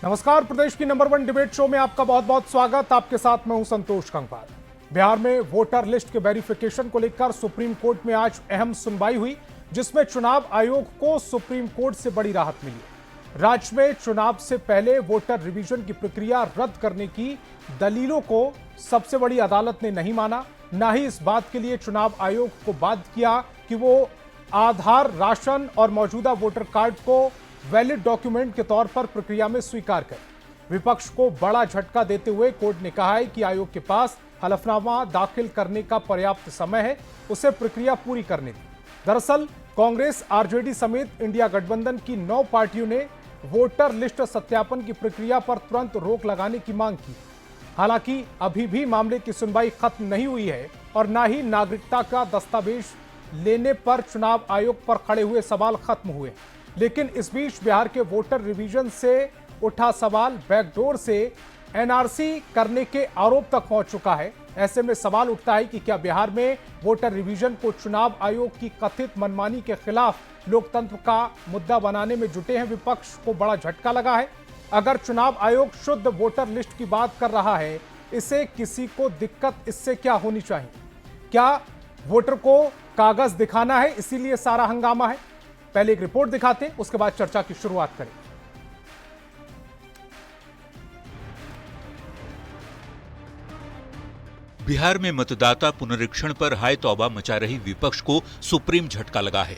नमस्कार, प्रदेश की number 1 debate show में आपका बहुत बहुत स्वागत। आपके साथ मैं हूं संतोष कंकपाल। बिहार में वोटर लिस्ट के वेरिफिकेशन को लेकर सुप्रीम कोर्ट में आज अहम सुनवाई हुई, जिसमें चुनाव आयोग को सुप्रीम कोर्ट से बड़ी राहत मिली। राज्य में चुनाव से पहले वोटर रिवीजन की प्रक्रिया रद्द करने की दलीलों को सबसे बड़ी अदालत ने नहीं माना, ना ही इस बात के लिए चुनाव आयोग को बाध्य किया कि वो आधार, राशन और मौजूदा वोटर कार्ड को वैलिड डॉक्यूमेंट के तौर पर प्रक्रिया में स्वीकार करें। विपक्ष को बड़ा झटका देते हुए कोर्ट ने कहा है कि आयोग के पास हलफनामा दाखिल करने का पर्याप्त समय है, उसे प्रक्रिया पूरी करने दी। दरअसल कांग्रेस, आरजेडी समेत इंडिया गठबंधन की 9 पार्टियों ने वोटर लिस्ट सत्यापन की प्रक्रिया पर तुरंत रोक लगाने की मांग की। हालांकि अभी भी मामले की सुनवाई खत्म नहीं हुई है और न ही नागरिकता का दस्तावेज लेने पर चुनाव आयोग पर खड़े हुए सवाल खत्म हुए। लेकिन इस बीच बिहार के वोटर रिवीजन से उठा सवाल बैकडोर से एनआरसी करने के आरोप तक पहुंच चुका है। ऐसे में सवाल उठता है कि क्या बिहार में वोटर रिवीजन को चुनाव आयोग की कथित मनमानी के खिलाफ लोकतंत्र का मुद्दा बनाने में जुटे हैं। विपक्ष को बड़ा झटका लगा है। अगर चुनाव आयोग शुद्ध वोटर लिस्ट की बात कर रहा है, इसे किसी को दिक्कत इससे क्या होनी चाहिए? क्या वोटर को कागज दिखाना है, इसीलिए सारा हंगामा है? पहले एक रिपोर्ट दिखाते हैं, उसके बाद चर्चा की शुरुआत करें। बिहार में मतदाता पुनरीक्षण पर हाय तौबा मचा रही विपक्ष को सुप्रीम झटका लगा है।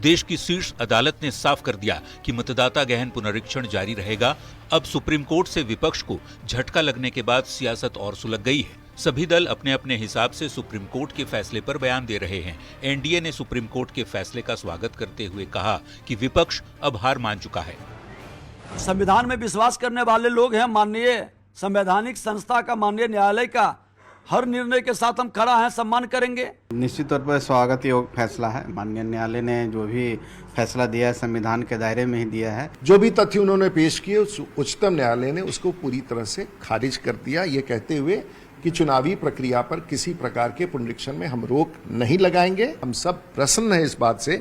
देश की शीर्ष अदालत ने साफ कर दिया कि मतदाता गहन पुनरीक्षण जारी रहेगा। अब सुप्रीम कोर्ट से विपक्ष को झटका लगने के बाद सियासत और सुलग गई है। सभी दल अपने अपने हिसाब से सुप्रीम कोर्ट के फैसले पर बयान दे रहे हैं। एनडीए ने सुप्रीम कोर्ट के फैसले का स्वागत करते हुए कहा कि विपक्ष अब हार मान चुका है। संविधान में विश्वास करने वाले लोग हैं। माननीय संवैधानिक संस्था का, माननीय न्यायालय का हर निर्णय के साथ हम खड़ा हैं, सम्मान करेंगे। निश्चित तौर पर स्वागत योग्य फैसला है। माननीय न्यायालय ने जो भी फैसला दिया है संविधान के दायरे में ही दिया है। जो भी तथ्य उन्होंने पेश किए उच्चतम न्यायालय ने उसको पूरी तरह से खारिज कर दिया, ये कहते हुए कि चुनावी प्रक्रिया पर किसी प्रकार के पुनरीक्षण में हम रोक नहीं लगाएंगे। हम सब प्रसन्न हैं इस बात से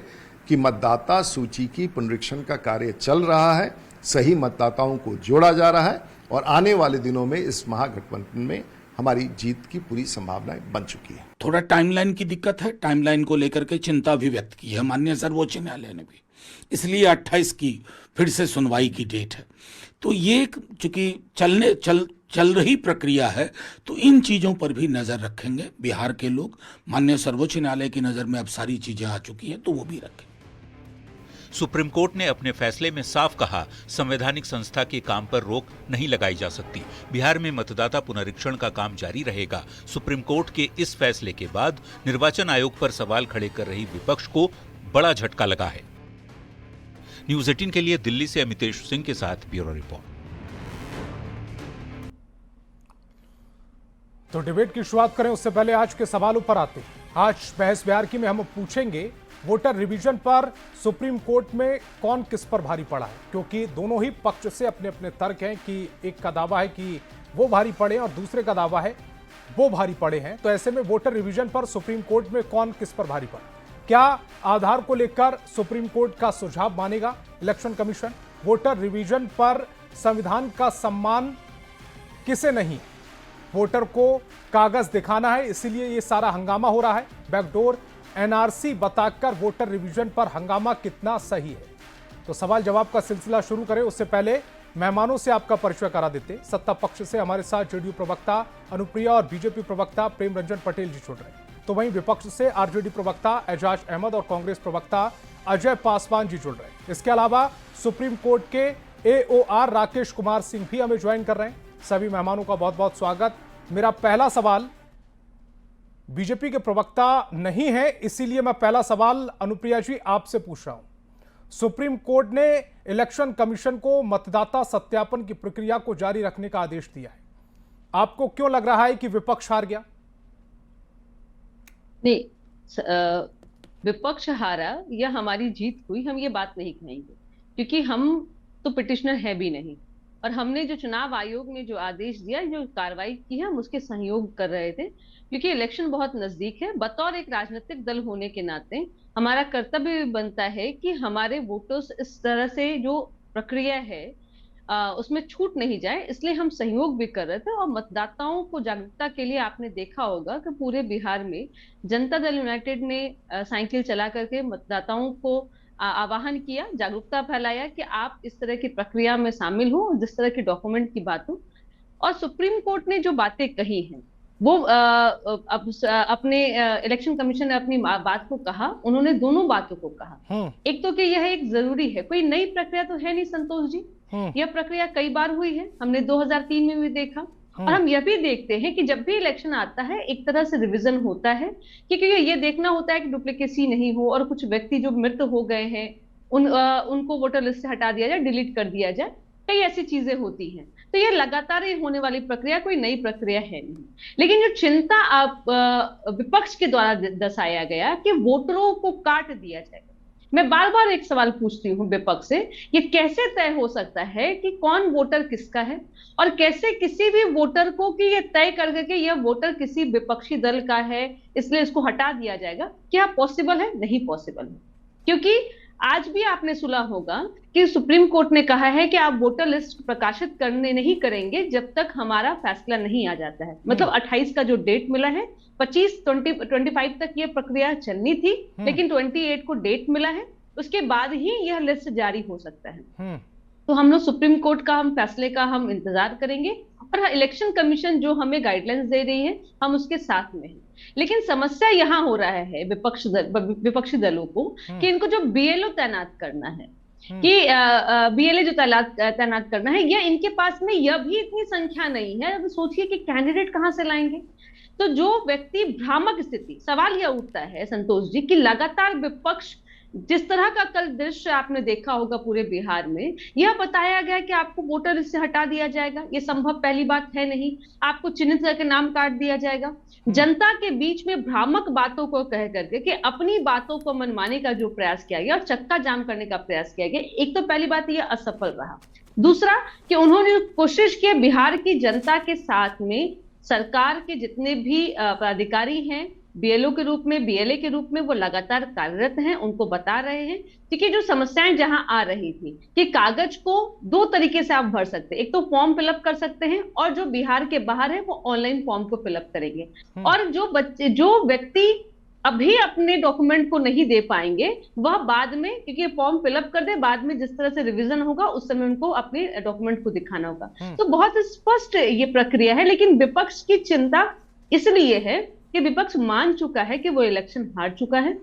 कि मतदाता सूची की पुनरीक्षण का कार्य चल रहा है, सही मतदाताओं को जोड़ा जा रहा है और आने वाले दिनों में इस महागठबंधन में हमारी जीत की पूरी संभावनाएं बन चुकी है। थोड़ा टाइमलाइन की दिक्कत है, टाइमलाइन को लेकर के चिंता भी व्यक्त की है माननीय सर्वोच्च न्यायालय ने भी, इसलिए 28 की फिर से सुनवाई की डेट है। तो ये चूंकि चल रही प्रक्रिया है, तो इन चीजों पर भी नजर रखेंगे बिहार के लोग। माननीय सर्वोच्च न्यायालय की नजर में अब सारी चीजें आ चुकी हैं, तो वो भी रखें। सुप्रीम कोर्ट ने अपने फैसले में साफ कहा, संवैधानिक संस्था के काम पर रोक नहीं लगाई जा सकती। बिहार में मतदाता पुनरीक्षण का काम जारी रहेगा। सुप्रीम कोर्ट के इस फैसले के बाद निर्वाचन आयोग पर सवाल खड़े कर रही विपक्ष को बड़ा झटका लगा है। न्यूज़ 18 के लिए दिल्ली से अमितेश सिंह के साथ ब्यूरो रिपोर्ट। तो डिबेट की शुरुआत करें उससे पहले आज के सवालों पर आते हैं। आज बहस बिहार की में हम पूछेंगे वोटर रिवीजन पर सुप्रीम कोर्ट में कौन किस पर भारी पड़ा है, क्योंकि दोनों ही पक्ष से अपने अपने तर्क हैं कि एक का दावा है कि वो भारी पड़े और दूसरे का दावा है वो भारी पड़े हैं। तो ऐसे में वोटर रिवीजन पर सुप्रीम कोर्ट में कौन किस पर भारी पड़ा? क्या आधार को लेकर सुप्रीम कोर्ट का सुझाव मानेगा इलेक्शन कमीशन? वोटर रिवीजन पर संविधान का सम्मान किसे नहीं? वोटर को कागज दिखाना है, इसीलिए ये सारा हंगामा हो रहा है। बैकडोर एनआरसी बताकर वोटर रिवीजन पर हंगामा कितना सही है? तो सवाल जवाब का सिलसिला शुरू करें उससे पहले मेहमानों से आपका परिचय करा देते। सत्ता पक्ष से हमारे साथ जेडीयू प्रवक्ता अनुप्रिया और बीजेपी प्रवक्ता प्रेम रंजन पटेल जी जुड़ रहे हैं, तो वहीं विपक्ष से आरजेडी प्रवक्ता एजाज अहमद और कांग्रेस प्रवक्ता अजय पासवान जी जुड़ रहे हैं। इसके अलावा सुप्रीम कोर्ट के एओआर राकेश कुमार सिंह भी हमें ज्वाइन कर रहे हैं। सभी मेहमानों का बहुत बहुत स्वागत। मेरा पहला सवाल बीजेपी के प्रवक्ता नहीं है, इसीलिए मैं पहला सवाल अनुप्रिया जी आपसे पूछ रहा हूं। सुप्रीम कोर्ट ने इलेक्शन कमीशन को मतदाता सत्यापन की प्रक्रिया को जारी रखने का आदेश दिया है। आपको क्यों लग रहा है कि विपक्ष हार गया? नहीं, विपक्ष हारा या हमारी जीत हुई, हम ये बात नहीं कहेंगे, क्योंकि हम तो पिटिशनर है भी नहीं और हमने जो चुनाव आयोग ने जो आदेश दिया, जो कार्रवाई की है, हम उसके सहयोग कर रहे थे, क्योंकि इलेक्शन बहुत नजदीक है। बतौर एक राजनीतिक दल होने के नाते हमारा कर्तव्य भी बनता है कि हमारे वोटर्स इस तरह से जो प्रक्रिया है उसमें छूट नहीं जाए, इसलिए हम सहयोग भी कर रहे थे। और मतदाताओं को जागरूकता के लिए आपने देखा होगा कि पूरे बिहार में जनता दल यूनाइटेड ने साइकिल चला करके मतदाताओं को आह्वान किया, जागरूकता फैलाया कि आप इस तरह की प्रक्रिया में शामिल हो, जिस तरह की डॉक्यूमेंट की बात हो। और सुप्रीम कोर्ट ने जो बातें कही हैं वो अपने इलेक्शन कमीशन ने अपनी बात को कहा, उन्होंने दोनों बातों को कहा। एक तो कि यह एक जरूरी है, कोई नई प्रक्रिया तो है नहीं संतोष जी, यह प्रक्रिया कई बार हुई है, हमने 2003 में भी देखा। और हम यह भी देखते हैं कि जब भी इलेक्शन आता है एक तरह से रिवीजन होता है, क्योंकि ये देखना होता है कि डुप्लीकेसी नहीं हो और कुछ व्यक्ति जो मृत हो गए हैं उनको वोटर लिस्ट से हटा दिया जाए, डिलीट कर दिया जाए, कई ऐसी चीजें होती हैं। तो ये लगातार ही होने वाली प्रक्रिया, कोई नई प्रक्रिया है नहीं। लेकिन जो चिंता आप विपक्ष के द्वारा दर्शाया गया कि वोटरों को काट दिया जाएगा, मैं बार बार एक सवाल पूछती हूँ विपक्ष से, ये कैसे तय हो सकता है कि कौन वोटर किसका है, और कैसे किसी भी वोटर को कि ये तय करके कि यह वोटर किसी विपक्षी दल का है इसलिए इसको हटा दिया जाएगा, क्या पॉसिबल है? नहीं पॉसिबल है। क्योंकि आज भी आपने सुना होगा कि सुप्रीम कोर्ट ने कहा है कि आप वोटर लिस्ट प्रकाशित करने नहीं करेंगे जब तक हमारा फैसला नहीं आ जाता है। मतलब 28 का जो डेट मिला है, 25 तक ये प्रक्रिया चलनी थी, लेकिन 28 को डेट मिला है, उसके बाद ही यह लिस्ट जारी हो सकता है। तो हम लोग सुप्रीम कोर्ट का फैसले का हम इंतजार करेंगे, और इलेक्शन कमीशन जो हमें गाइडलाइंस दे रही है हम उसके साथ में हैं। लेकिन समस्या यहाँ हो रहा है विपक्षी दलों को कि इनको जो बीएलओ तैनात करना है, कि बीएलए जो तैनात करना है, यह इनके पास में यह भी इतनी संख्या नहीं है। अब सोचिए कि कैंडिडेट कहां से लाएंगे। तो जो व्यक्ति भ्रामक स्थिति, सवाल यह उठता है संतोष जी कि लगातार विपक्ष, जिस तरह का कल दृश्य आपने देखा होगा पूरे बिहार में, यह बताया गया कि आपको वोटर लिस्ट से हटा दिया जाएगा, यह संभव पहली बात है नहीं, आपको चिन्हित करके नाम काट दिया जाएगा। जनता के बीच में भ्रामक बातों को कह करके कि अपनी बातों को मनवाने का जो प्रयास किया गया और चक्का जाम करने का प्रयास किया गया, एक तो पहली बात यह असफल रहा। दूसरा कि उन्होंने कोशिश की बिहार की जनता के साथ में सरकार के जितने भी पदाधिकारी हैं, बीएलओ के रूप में, बीएलए के रूप में, वो लगातार कार्यरत हैं, उनको बता रहे हैं। क्योंकि जो समस्याएं जहां आ रही थी कि कागज को दो तरीके से आप भर सकते हैं, एक तो फॉर्म फिलअप कर सकते हैं, और जो बिहार के बाहर है वो ऑनलाइन फॉर्म को फिलअप करेंगे। और जो व्यक्ति अभी अपने डॉक्यूमेंट को नहीं दे पाएंगे, वह बाद में, क्योंकि फॉर्म फिलअप कर दे, बाद में जिस तरह से रिवीजन होगा उस समय उनको अपने डॉक्यूमेंट को दिखाना होगा। तो बहुत स्पष्ट ये प्रक्रिया है। लेकिन विपक्ष की चिंता इसलिए है कि विपक्ष मान चुका है कि वो इलेक्शन हार चुका है,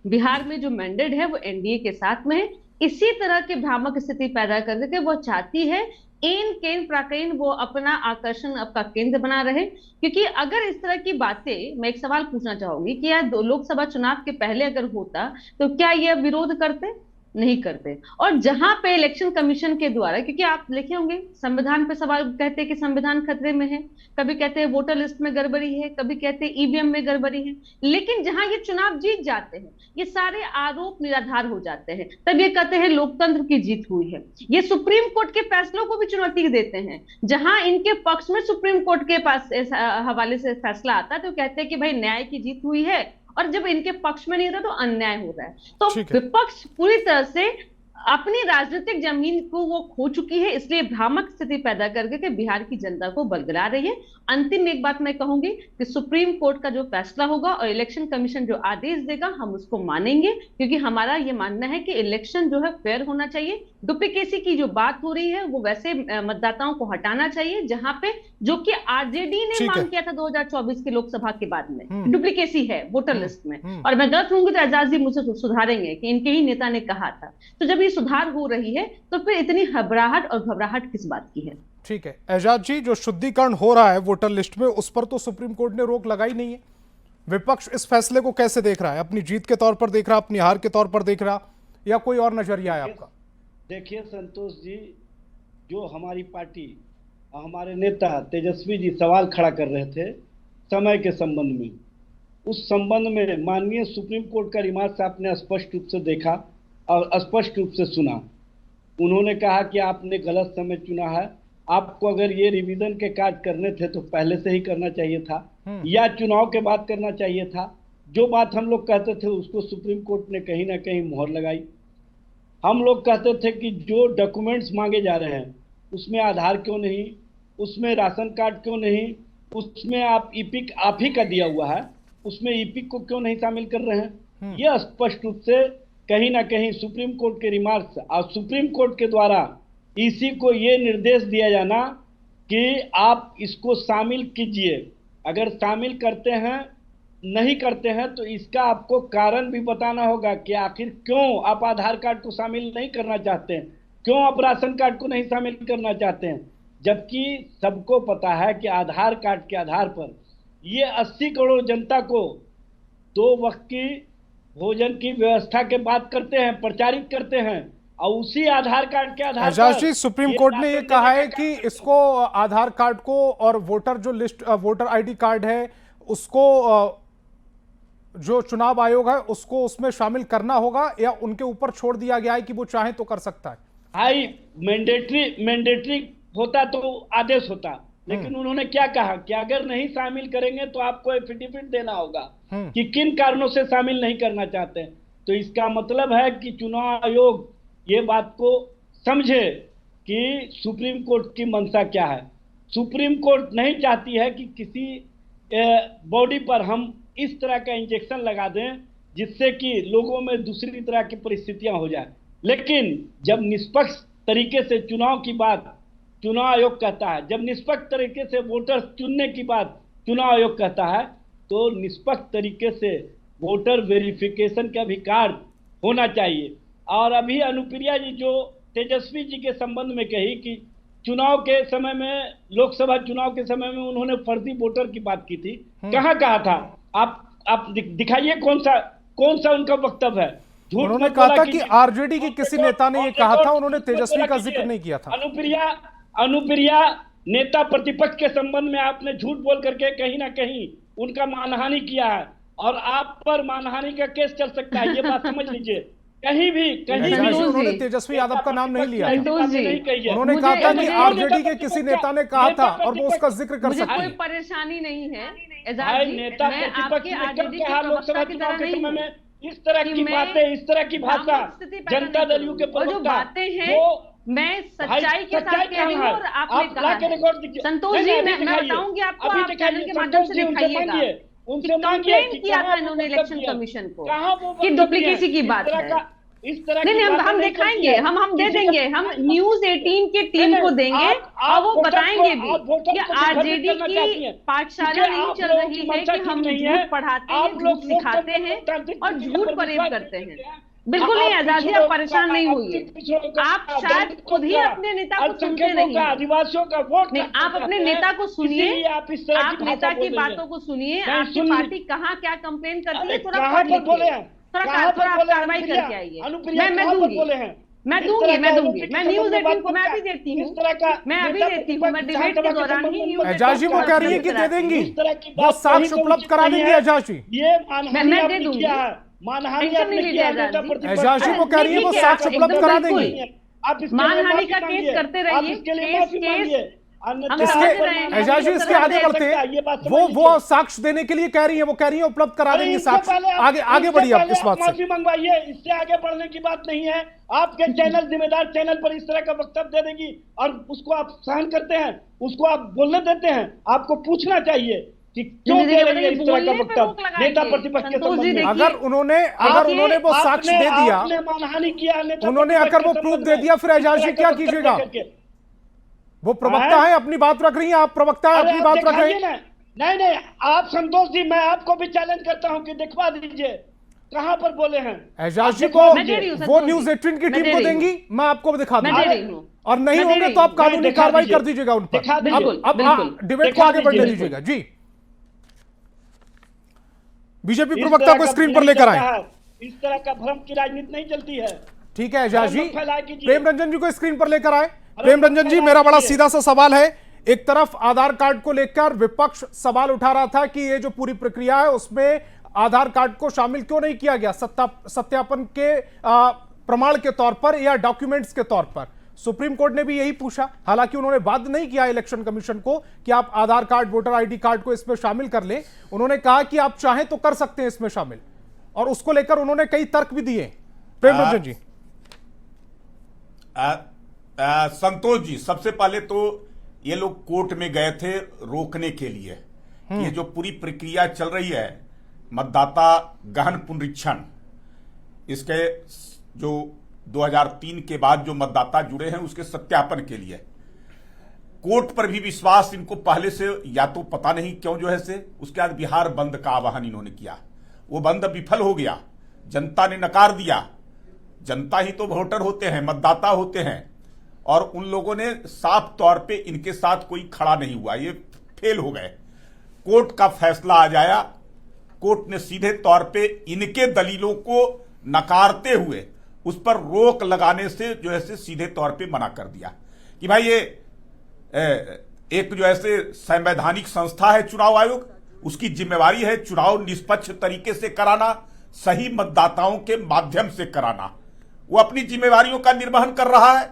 बिहार में जो मैंडेट है वो एनडीए के साथ में है। इसी तरह के भ्रामक स्थिति पैदा करके वो चाहती है एन केन प्राकेन वो अपना आकर्षण आपका केंद्र बना रहे। क्योंकि अगर इस तरह की बातें, मैं एक सवाल पूछना चाहूंगी कि यार लोकसभा चुनाव के पहले अगर होता तो क्या यह विरोध करते? नहीं करते। और जहां पे इलेक्शन कमीशन के द्वारा, क्योंकि आप देखे होंगे संविधान पे सवाल कहते हैं कि संविधान खतरे में है, कभी कहते हैं वोटर लिस्ट में गड़बड़ी है, कभी कहते हैं ईवीएम में गड़बड़ी है, लेकिन जहां ये चुनाव जीत जाते हैं ये सारे आरोप निराधार हो जाते हैं। तब ये कहते हैं लोकतंत्र की जीत हुई है। ये सुप्रीम कोर्ट के फैसलों को भी चुनौती देते हैं। जहां इनके पक्ष में सुप्रीम कोर्ट के पास इस हवाले से फैसला आता है तो कहते हैं कि भाई न्याय की जीत हुई है, और जब इनके पक्ष में नहीं होता तो अन्याय हो रहा है। तो विपक्ष पूरी तरह से अपनी राजनीतिक जमीन को वो खो चुकी है, इसलिए भ्रामक स्थिति पैदा करके कि बिहार की जनता को बलगला रही है। अंतिम एक बात मैं कहूंगी कि सुप्रीम कोर्ट का जो फैसला होगा और इलेक्शन कमीशन जो आदेश देगा हम उसको मानेंगे, क्योंकि हमारा ये मानना है कि इलेक्शन जो है फेयर होना चाहिए। डुप्लीकेसी की जो बात हो रही है वो वैसे मतदाताओं को हटाना चाहिए, जहां पे जो कि आरजेडी ने मांग किया था 2024 की लोकसभा के बाद में डुप्लीकेसी है वोटर लिस्ट में। और मैं गलत होंगी तो एजाज जी मुझे सुधारेंगे कि इनके ही नेता ने कहा था। तो जब सुधार हो रही है तो फिर इतनी घबराहट और घबराहट किस बात की है? ठीक है एजाज जी, जो शुद्धिकरण हो रहा है वोटर लिस्ट में उस पर तो सुप्रीम कोर्ट ने रोक लगाई नहीं है। विपक्ष इस फैसले को कैसे देख रहा है? अपनी जीत के तौर पर देख रहा, अपनी हार के तौर पर देख रहा, या कोई और नजरिया है आपका? देखिए संतोष जी, जो हमारी पार्टी, हमारे नेता तेजस्वी जी सवाल खड़ा कर रहे थे समय के संबंध में, उस संबंध में माननीय सुप्रीम कोर्ट का रिमार्क आपने स्पष्ट रूप से देखा और स्पष्ट रूप से सुना। उन्होंने कहा कि आपने गलत समय चुना है, आपको अगर ये रिवीजन के कार्य करने थे तो पहले से ही करना चाहिए था या चुनाव के बाद करना चाहिए था। जो बात हम लोग कहते थे उसको सुप्रीम कोर्ट ने कहीं ना कहीं मोहर लगाई। हम लोग कहते थे कि जो डॉक्यूमेंट्स मांगे जा रहे हैं उसमें आधार क्यों नहीं, उसमें राशन कार्ड क्यों नहीं, उसमें आप ईपिक आप ही का दिया हुआ है, उसमें ईपिक को क्यों नहीं शामिल कर रहे हैं? यह स्पष्ट रूप से कहीं ना कहीं सुप्रीम कोर्ट के रिमार्क्स और सुप्रीम कोर्ट के द्वारा ईसी को यह निर्देश दिया जाना कि आप इसको शामिल कीजिए। अगर शामिल करते हैं, नहीं करते हैं तो इसका आपको कारण भी बताना होगा कि आखिर क्यों आप आधार कार्ड को शामिल नहीं करना चाहते हैं, क्यों आप राशन कार्ड को नहीं शामिल करना चाहते हैं, जबकि सबको पता है कि आधार कार्ड के आधार पर ये 80 करोड़ जनता को 2 वक्त की भोजन की व्यवस्था के बात करते हैं, प्रचारित करते हैं, और उसी आधार कार्ड के आधार एजाज पर जी, सुप्रीम कोर्ट ने ये कहा है कि इसको आधार कार्ड को और वोटर जो लिस्ट वोटर आईडी कार्ड है उसको जो चुनाव आयोग है उसको उसमें शामिल करना होगा, या उनके ऊपर छोड़ दिया गया है कि वो चाहे तो कर सकता है? हाई मैंडेटरी होता तो आदेश होता, लेकिन उन्होंने क्या कहा कि अगर नहीं शामिल करेंगे तो आपको एफिडेविट देना होगा कि किन कारणों से शामिल नहीं करना चाहते हैं। तो इसका मतलब है कि चुनाव आयोग ये बात को समझे कि सुप्रीम कोर्ट की मंशा क्या है। सुप्रीम कोर्ट नहीं चाहती है कि किसी बॉडी पर हम इस तरह का इंजेक्शन लगा दें जिससे कि लोगों में दूसरी तरह की परिस्थितियां हो जाए। लेकिन जब निष्पक्ष तरीके से चुनाव की बात चुनाव आयोग कहता है, जब निष्पक्ष तरीके से वोटर चुनने की बात चुनाव आयोग कहता है, तो निष्पक्ष तरीके से वोटर वेरिफिकेशन का भी कार्य होना चाहिए। और अभी अनुप्रिया जी जो तेजस्वी जी के संबंध में कही कि चुनाव के समय में, लोकसभा चुनाव के समय में उन्होंने फर्जी वोटर की बात की थी, कहाँ कहा था? आप दिखाइए कौन सा उनका वक्तव्य है। उन्होंने कहा था कि आरजेडी के किसी नेता ने ये कहा था, उन्होंने तेजस्वी का जिक्र नहीं किया था। अनुप्रिया नेता प्रतिपक्ष के संबंध में आपने झूठ बोल करके कहीं ना कहीं उनका मानहानि किया है, और आप पर मानहानि का केस चल सकता है, ये बात समझ लीजिए। कहीं भी उन्होंने तेजस्वी यादव का नाम नहीं लिया था। उन्होंने कहा था कि मुझे आरजेडी के किसी नेता ने कहा था और वो उसका जिक्र कर मुझे सकते कोई हैं। परेशानी नहीं है भाई, एजाज जी, नेता मैं प्रतिपक्ष आपके ने कब आरजेडी के कहा प्रवक्ता लोकसभा की चुनाव तरह के नहीं समय हूँ में इस तरह कि की मैं बातें, इस तरह की भाषा भ्रामक स्थिति पैदा जनता नहीं दल यू के करूँ। और जो प्रवक्ता बातें हैं जो मैं सच्चाई के साथ सच्चाई कह रही हूँ, और आपने आप कहा ला के है। रिकॉर्ड दीजिए। संतोष नहीं, जी, नहीं, मैं दिखाइए। बताऊंगी आपको, अभी आप दिखाइए, चैनल के माध्यम से संतोष जी, उनसे दिखाइएगा मांगिए, उनसे कि मांगिए कंप्लेन कि किया कहाँ था वो इन्होंने वक्तव्य इलेक्शन दिए, कमीशन को कहाँ वो कि वक्तव्य डुप्लीकेसी दिए, की बात है। इस तरह नहीं की नहीं, बातें हम नहीं दिखाएंगे, करती है। हम दे किसी देंगे, का- हम न्यूज 18 की टीम नहीं, को देंगे और वो वोटर बताएंगे को- आप वोटर भी को कि दिग्भ्रमित आरजेडी करना चाहती की हैं। पाठशाला क्योंकि नहीं आप चल लोगों रही की है मंशा कि ठीक हम नहीं है। झूठ पढ़ाते हैं, आप झूठ लोग सिखाते हैं लोकतांत्रिक और प्रक्रिया झूठ पर परेब विश्वास करते नहीं हैं। करते बिल्कुल नहीं आप आजादी, पिछड़ों आप परेशान का, नहीं आप होइए। पिछड़ों का, आप शायद दलितों खुद ही का, अपने नेता को सुनते अल्पसंख्यकों नहीं का, हैं। आदिवासियों का वोट नहीं, काटना आप अपने चाहते हैं। नेता को सुनिए, इसीलिए आप इस तरह आप की नेता भाषा की बोल रही हैं। बातों को सुनिए, नहीं, आपकी सुन- पार्टी कहाँ क्या कंप्लेन करती है, अरे थोड़ा कहाँ पढ़ पर बोले लीजिए, हैं? थोड़ा कहाँ पर थोड़ा बोले हैं कार्रवाई अनुप्रिया? करके आइए। अनुप्रिया मैं कहाँ पर दूंगी, बोले हैं? मैं इस दूंगी, तरह मैं का दूंगी, ओलंपिक मैं के न्यूज संबंध में 18 को बात मैं करता अभी है। देती इस हूँ, तरह का मैं अभी नेता देती हूँ, मैं प्रतिपक्ष डिबेट के विधानसभा दौरान ही संबंध न्यूज में एजाज जी वो बात कह रही है कि करता दे देंगी, इस तरह की वो बात साक्ष्य कहीं से उपलब्ध उचित करा नहीं देंगी है। एजाज जी। ये मानहानि मैं दे आपने दूंगी। किया है, मानहानि टेंशन आपने नहीं लीजिए किया है एजाज नेता जी। प्रतिपक्ष एजाज जी का। वो कह रही है वो ठीक है, साक्ष्य उपलब्ध एकदम करा बिल्कुल। देंगी। आप इसके लिए मानहानि माफी का केस मांगिए। करते आप रहिए, इसके लिए केस- माफी मांगिए। केस- अन्यथा हम आप समझ पर रहे हैं, मानहानि एजाज जी का इसके सजा आगे दे बढ़ते सकता है, हैं, ये बात समझ वो लीजिए। साक्ष्य देने के लिए कह रही है, वो कह रही है उपलब्ध करा अरे देंगी इससे साक्ष्य। पहले आप- आगे इससे बढ़िए आप पहले इस बात से। माफी मंगवाइए, इससे आगे बढ़ने की बात नहीं है। आपके चैनल जिम्मेदार चैनल पर इस तरह का वक्तव्य दे देगी और उसको आप सहन करते हैं, उसको आप बोलने देते हैं। आपको पूछना चाहिए कि क्यों धीरे दे धीरे रही है इस तरह का बोलने पे रोक वक्तव्य लगाएंगे। नेता प्रतिपक्ष के संतोष जी संबंध में। देखिए, अगर उन्होंने वो साक्ष्य दे दिया, आपने मानहानि किया नेता उन्होंने प्रतिपक्ष अगर के वो संबंध प्रूफ में, दे दिया, फिर इस एजाज जी तरह का क्या वक्तव्य कीजिएगा? करके। वो प्रवक्ता है, अपनी बात रख रही है, आप प्रवक्ता है, अरे अपनी आप बात रख रहे दिखाइए हैं। ना। नहीं, आप संतोष जी, मैं आपको भी चैलेंज करता हूं कि दिखवा दीजिए कहां पर बोले हैं। एजाज जी आप को दिखवा मैं दे रही दीजिए। हूं, वो संतोष न्यूज जी। 18 की मैं टीम दे को रही हूं। देंगी, मैं आपको दिखा मैं दूंगा। दे रही हूँ। और नहीं मैं दे होंगे रही तो आप हूँ। कानूनी दिखा कार्रवाई दीजिए। कर दीजिएगा उन पर। दिखा दीजिए। बिल्कुल, अब बिल्कुल। डिबेट को दिखा आगे बढ़ने दीजिए। दीजिएगा जी। बीजेपी इस प्रवक्ता तरह को का स्क्रीन पर नहीं लेकर चलता आए। है। इस तरह का भ्रम की राजनीति नहीं चलती है। ठीक है एजाज जी, भ्रम फैलाए कीजिए। प्रेम रंजन जी को स्क्रीन पर लेकर आए। अरे प्रेम रंजन जी, फैलाए मेरा बड़ा कीजिए। सीधा सा सवाल है। एक तरफ आधार कार्ड को लेकर विपक्ष सवाल उठा रहा था कि ये जो पूरी प्रक्रिया है उसमें आधार कार्ड को शामिल क्यों नहीं किया गया सत्यापन के प्रमाण के तौर पर या डॉक्यूमेंट्स के तौर पर। सुप्रीम कोर्ट ने भी यही पूछा, हालांकि उन्होंने बाध्य नहीं किया इलेक्शन कमीशन को कि आप आधार कार्ड, वोटर आईडी कार्ड को इसमें शामिल कर लें। उन्होंने कहा कि आप चाहें तो कर सकते हैं इसमें शामिल, और उसको लेकर उन्होंने कई तर्क भी दिए। प्रेम रंजन जी। संतोष जी, सबसे पहले तो ये लोग कोर्ट में गए थे रोकने के लिए। ये जो पूरी प्रक्रिया चल रही है मतदाता गहन पुनरीक्षण, इसके जो 2003 के बाद जो मतदाता जुड़े हैं उसके सत्यापन के लिए कोर्ट पर भी विश्वास इनको पहले से या तो पता नहीं क्यों जो है से, उसके बाद बिहार बंद का आह्वान इन्होंने किया, वो बंद विफल हो गया, जनता ने नकार दिया। जनता ही तो वोटर होते हैं, मतदाता होते हैं, और उन लोगों ने साफ तौर पे इनके साथ कोई खड़ा नहीं हुआ, ये फेल हो गए। कोर्ट का फैसला आ जाया, कोर्ट ने सीधे तौर पे इनके दलीलों को नकारते हुए उस पर रोक लगाने से जो है सीधे तौर पे मना कर दिया कि भाई ये एक जो ऐसे संवैधानिक संस्था है चुनाव आयोग, उसकी जिम्मेवारी है चुनाव निष्पक्ष तरीके से कराना, सही मतदाताओं के माध्यम से कराना। वो अपनी जिम्मेवारियों का निर्वहन कर रहा है।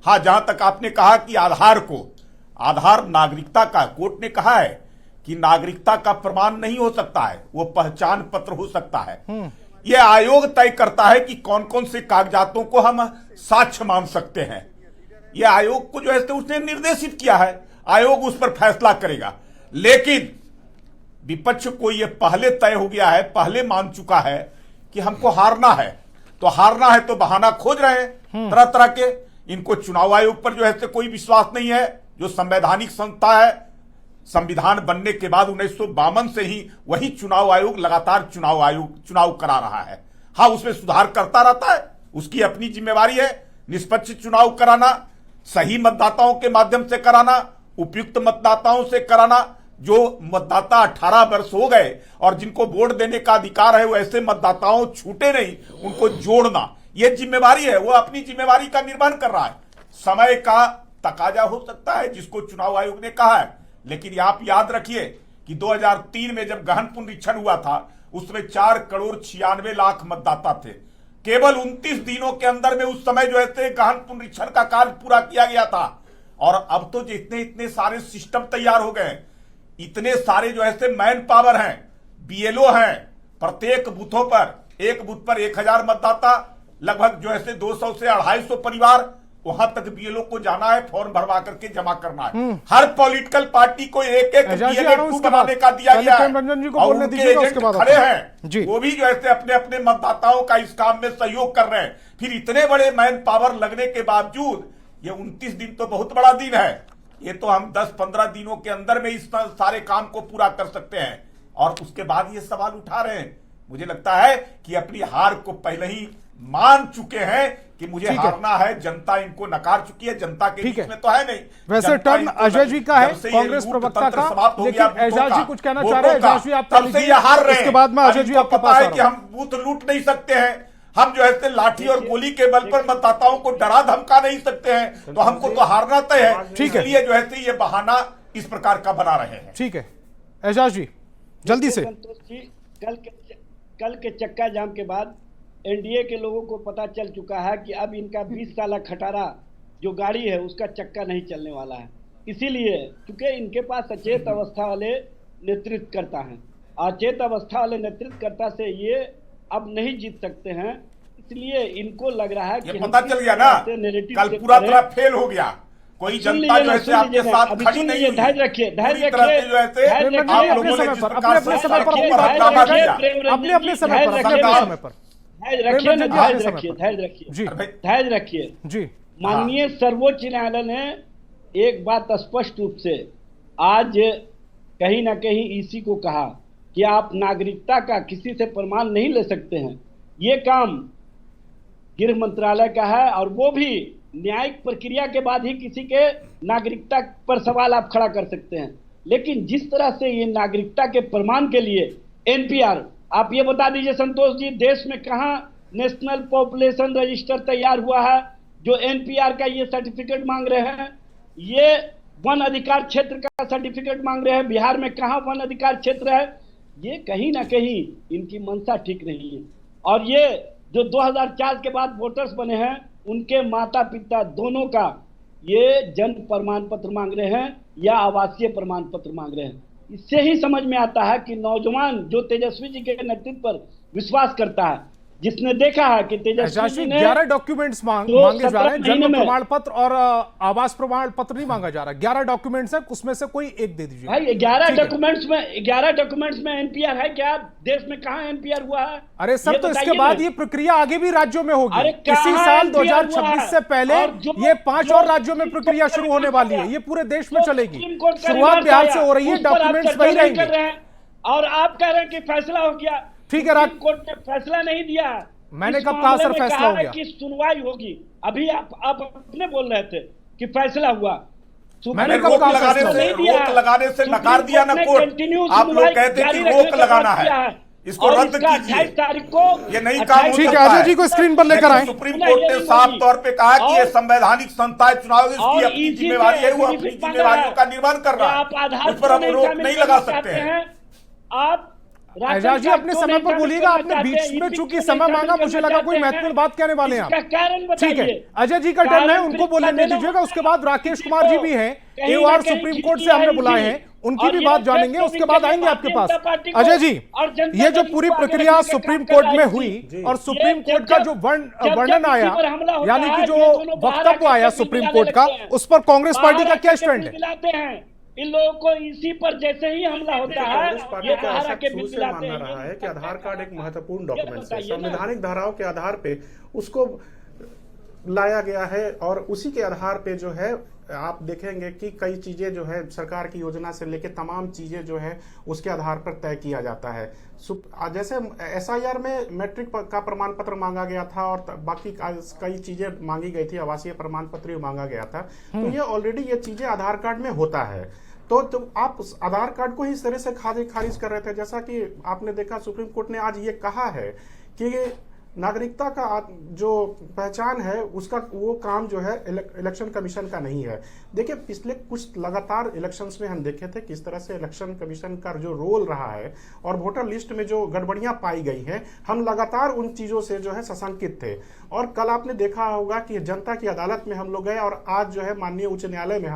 हाँ, जहां तक आपने कहा कि आधार नागरिकता का, कोर्ट ने कहा है कि नागरिकता का प्रमाण नहीं हो सकता है, वो पहचान पत्र हो सकता है। यह आयोग तय करता है कि कौन कौन से कागजातों को हम साक्ष्य मान सकते हैं। यह आयोग को जो है उसने निर्देशित किया है, आयोग उस पर फैसला करेगा। लेकिन विपक्ष को यह पहले तय हो गया है, पहले मान चुका है कि हमको हारना है, तो बहाना खोज रहे हैं तरह तरह के। इनको चुनाव आयोग पर जो है कोई विश्वास नहीं है, जो संवैधानिक संस्था है। संविधान बनने के बाद 1952 से ही वही चुनाव आयोग लगातार चुनाव करा रहा है। हाँ, उसमें सुधार करता रहता है, उसकी अपनी जिम्मेवारी है निष्पक्ष चुनाव कराना, सही मतदाताओं के माध्यम से कराना, उपयुक्त मतदाताओं से कराना। जो मतदाता 18 वर्ष हो गए और जिनको वोट देने का अधिकार है, वो ऐसे मतदाताओं छूटे नहीं, उनको जोड़ना, यह जिम्मेवारी है। वो अपनी जिम्मेवारी का निर्वहन कर रहा है। समय का तकाजा हो सकता है जिसको चुनाव आयोग ने कहा है, लेकिन आप याद रखिए कि 2003 में जब गहन पुनरीक्षण हुआ था, उसमें 4,96,00,000 मतदाता थे। केवल 29 दिनों के अंदर में उस समय जो है गहन पुनरीक्षण का कार्य पूरा किया गया था। और अब तो इतने सारे सिस्टम तैयार हो गए, इतने सारे जो है मैन पावर हैं, बीएलओ हैं, प्रत्येक बूथों पर, एक बूथ पर 1000 मतदाता, लगभग जो है 200 से 250 परिवार, वहां तक बीएलओ को जाना है, फॉर्म भरवा करके जमा करना है। हर पॉलिटिकल पार्टी को एक बीएलओ बनाने का दिया गया है, और उनके एजेंट खड़े हैं, वो भी जो है अपने अपने मतदाताओं का इस काम में सहयोग कर रहे हैं। फिर इतने बड़े मैन पावर लगने के बावजूद ये 29 दिन तो बहुत बड़ा दिन है, ये तो हम 10-15 दिनों के अंदर में इस सारे काम को पूरा कर सकते हैं, और उसके बाद ये सवाल उठा रहे हैं। मुझे लगता है कि अपनी हार को पहले ही मान चुके हैं कि मुझे हारना है, जनता इनको नकार चुकी है, जनता के बीच में तो है नहीं। वैसे टर्न अजय जी का है, कांग्रेस प्रवक्ता का, लेकिन एजाज जी कुछ कहना चाह रहे हैं। एजाज जी आप तब से ये हार रहे हैं, उसके बाद में अजय जी आपके पास है कि हम बूथ लूट नहीं सकते हैं, हम जो है लाठी और गोली के बल पर मतदाताओं को डरा धमका नहीं सकते हैं, तो हमको तो हारना तय है। इसलिए जो है ये बहाना इस प्रकार का बना रहे हैं। ठीक है एजाज जी, जल्दी से। कल के चक्का जाम के बाद एनडीए के लोगों को पता चल चुका है कि अब इनका 20 साल खटारा जो गाड़ी है उसका चक्का नहीं चलने वाला है। इसीलिए क्योंकि इनके पास अचेत अवस्था वाले नेतृत्वकर्ता हैं, अचेत अवस्था वाले नेतृत्वकर्ता से ये अब नहीं जीत सकते हैं, इसलिए इनको लग रहा है कि पता चल गया ना, कल पूरा तरह फेल हो गया। कोई जनता जो है आपके साथ खड़ी नहीं हुई। धैर्य रखिए, अपने समय पर जी। माननीय सर्वोच्च न्यायालय ने एक बात स्पष्ट रूप से आज कहीं ना कहीं ईसी को कहा कि आप नागरिकता का किसी से प्रमाण नहीं ले सकते हैं। ये काम गृह मंत्रालय का है, और वो भी न्यायिक प्रक्रिया के बाद ही किसी के नागरिकता पर सवाल आप खड़ा कर सकते हैं। लेकिन जिस तरह से ये नागरिकता के प्रमाण के लिए एनपीआर, आप ये बता दीजिए संतोष जी, देश में कहाँ नेशनल पॉपुलेशन रजिस्टर तैयार हुआ है जो एनपीआर का ये सर्टिफिकेट मांग रहे हैं? ये वन अधिकार क्षेत्र का सर्टिफिकेट मांग रहे हैं। बिहार में कहाँ वन अधिकार क्षेत्र है? ये कहीं ना कहीं इनकी मंशा ठीक नहीं है। और ये जो 2004 के बाद वोटर्स बने हैं, उनके माता पिता दोनों का ये जन्म प्रमाण पत्र मांग रहे हैं या आवासीय प्रमाण पत्र मांग रहे हैं। इससे ही समझ में आता है कि नौजवान जो तेजस्वी जी के नेतृत्व पर विश्वास करता है, जिसने देखा है कि तेजस्वी जी ने 11 डॉक्यूमेंट्स मांगे जा रहे हैं। जन्म प्रमाण पत्र और आवास प्रमाण पत्र नहीं मांगा जा रहा। 11 डॉक्यूमेंट्स है, उसमें से कोई एक दे दीजिए भाई। 11 डॉक्यूमेंट्स में एनपीआर है क्या? देश में कहाँ एनपीआर हुआ है? अरे सर, तो इसके बाद ये प्रक्रिया आगे भी राज्यों में होगी। इसी साल 2026 से पहले ये 5 और राज्यों में प्रक्रिया शुरू होने वाली है। ये पूरे देश में चलेगी। शुरुआत बिहार से हो रही है, डॉक्यूमेंट्स वही रहेंगे। और आप कह रहे हैं कि फैसला हो गया। ठीक है, कोर्ट ने फैसला नहीं दिया। मैंने कब कहा सर फैसला हो गया? कि सुनवाई होगी। अभी आप अपने बोल रहे थे कि फैसला हुआ। मैंने कब कहा फैसला हो गया? रोक लगाने से नकार दिया ना कोर्ट। आप लोग कहते हैं कि रोक लगाना है, इसको रद्द कीजिए। 28 तारीख को ये नहीं काम हो ठीक है, सकता अजय जी को स्क्रीन पर लेकर आए। सुप्रीम कोर्ट ने साफ तौर पे कहा कि ये संवैधानिक संस्थाएं चुनाव इसकी अपनी जिम्मेवारी है, वो अपनी जिम्मेवारियों का निर्वहन कर रहा है। उस पर हम रोक नहीं लगा सकते हैं। आप एजाज जी अपने समय पर बोलिएगा। आपने बीच में चूंकि समय मांगा, मुझे लगा कोई महत्वपूर्ण बात कहने वाले हैं आप। ठीक है, अजय जी का टर्न है, उनको बोलने दीजिएगा। उसके बाद राकेश कुमार जी भी हैं, एओआर सुप्रीम कोर्ट से हमने बुलाए हैं, उनकी भी बात जानेंगे। उसके बाद आएंगे आपके पास। अजय जी, ये जो पूरी प्रक्रिया सुप्रीम कोर्ट में हुई और सुप्रीम कोर्ट का जो वर्णन आया, यानी कि जो वक्तव्य आया सुप्रीम कोर्ट का, उस पर कांग्रेस पार्टी का क्या स्टैंड है? इन लोगों को इसी पर जैसे ही हमला होता है, ये मानना रहा है कि आधार कार्ड एक महत्वपूर्ण डॉक्यूमेंट है। संवैधानिक धाराओं के आधार पे उसको लाया गया है और उसी के आधार पे जो है आप देखेंगे कि कई चीजें जो है सरकार की योजना से लेके तमाम चीजें जो है उसके आधार पर तय किया जाता है। जैसे एसआईआर में मैट्रिक का प्रमाण पत्र मांगा गया था और बाकी कई चीजें मांगी गई थी, आवासीय प्रमाण पत्र भी मांगा गया था। तो ये ऑलरेडी ये चीजें आधार कार्ड में होता है। तो आप उस आधार कार्ड को ही इस तरह से खारिज कर रहे थे। जैसा कि आपने देखा सुप्रीम कोर्ट ने आज ये कहा है कि नागरिकता का जो पहचान है उसका वो काम जो है इलेक्शन कमीशन का नहीं है। देखिए, पिछले कुछ लगातार इलेक्शंस में हम देखे थे किस तरह से इलेक्शन कमीशन का जो रोल रहा है और वोटर लिस्ट में जो गड़बड़ियां पाई गई हैं, हम लगातार उन चीजों से जो है सशंकित थे। और कल आपने देखा होगा कि जनता की अदालत में हम लोग गए और आज जो है माननीय उच्च न्यायालय में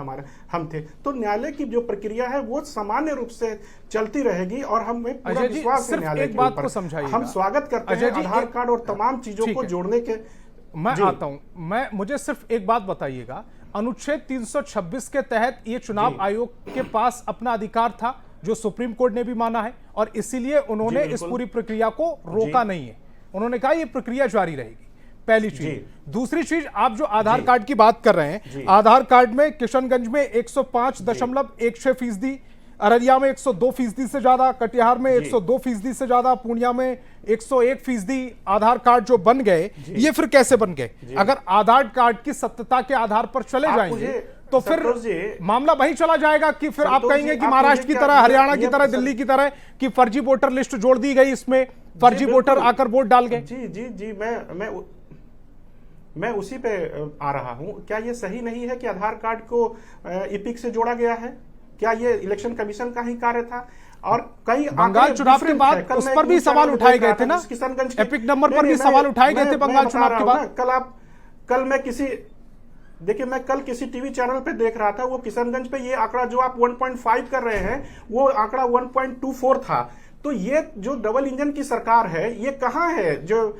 हम थे। तो न्यायालय की जो प्रक्रिया है वो सामान्य रूप से चलती रहेगी और हमें पूरा विश्वास है न्यायालय के ऊपर। हम स्वागत करते हैं आधार कार्ड और तमाम चीजों को जोड़ने के। मैं आता हूं, मुझे सिर्फ एक बात बताइएगा। अनुच्छेद 326 के तहत ये चुनाव आयोग के पास अपना अधिकार था, जो सुप्रीम कोर्ट ने भी माना है, और इसीलिए उन्होंने इस पूरी प्रक्रिया को रोका नहीं है। उन्होंने कहा ये प्रक्रिया जारी रहेगी, पहली चीज। दूसरी चीज, आप जो आधार कार्ड की बात कर रहे हैं, आधार कार्ड में किशनगंज में 105.16%, अररिया में 102% से ज्यादा, कटिहार में 102% से ज्यादा, पूर्णिया में 101% आधार कार्ड जो बन गए, ये फिर कैसे बन गए? अगर आधार कार्ड की सत्यता के आधार पर चले जाएंगे तो फिर मामला वही चला जाएगा कि फिर आप कहेंगे कि महाराष्ट्र की तरह, हरियाणा की तरह, दिल्ली की तरह कि फर्जी वोटर लिस्ट जोड़ दी गई, इसमें फर्जी वोटर आकर वोट डाल गए। जी, मैं उसी पे आ रहा हूं। क्या ये सही नहीं है कि आधार कार्ड को इपिक से जोड़ा गया है? क्या ये इलेक्शन कमीशन का ही कार्य था? और कई बंगाल चुनाव के बाद उस पर भी सवाल उठाए गए थे ना, एपिक नंबर पर भी सवाल उठाए गए थे बंगाल चुनाव के बाद। कल मैं किसी टीवी चैनल पे देख रहा था, वो किशनगंज पे ये आंकड़ा जो आप 1.5 कर रहे हैं, वो आंकड़ा 1.24 था। तो ये जो डबल इंजन की सरकार है, ये कहाँ है? जो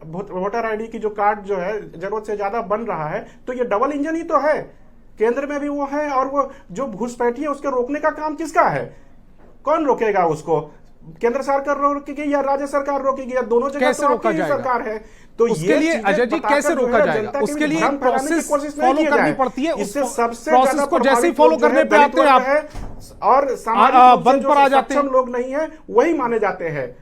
वोटर आईडी की जो कार्ड जो है जरूरत से ज्यादा बन रहा है, तो ये डबल इंजन ही तो है। केंद्र में भी वो है और वो जो घुसपैठी है उसके रोकने का काम किसका है? कौन रोकेगा उसको? केंद्र सरकार रोकेगी या राज्य सरकार रोकेगी या दोनों जगह कैसे रोका जाएगा? सरकार है। तो उसके लिए अजय जी कैसे रोका जाएगा? उसके लिए प्रोसेस फॉलो करनी पड़ती है। इससे सबसे प्रोसेस को जैसे ही फॉलो करने पे आते हैं आप और सामाजिक बंद पर आ जाते हैं। लोग नहीं है वही माने जाते हैं।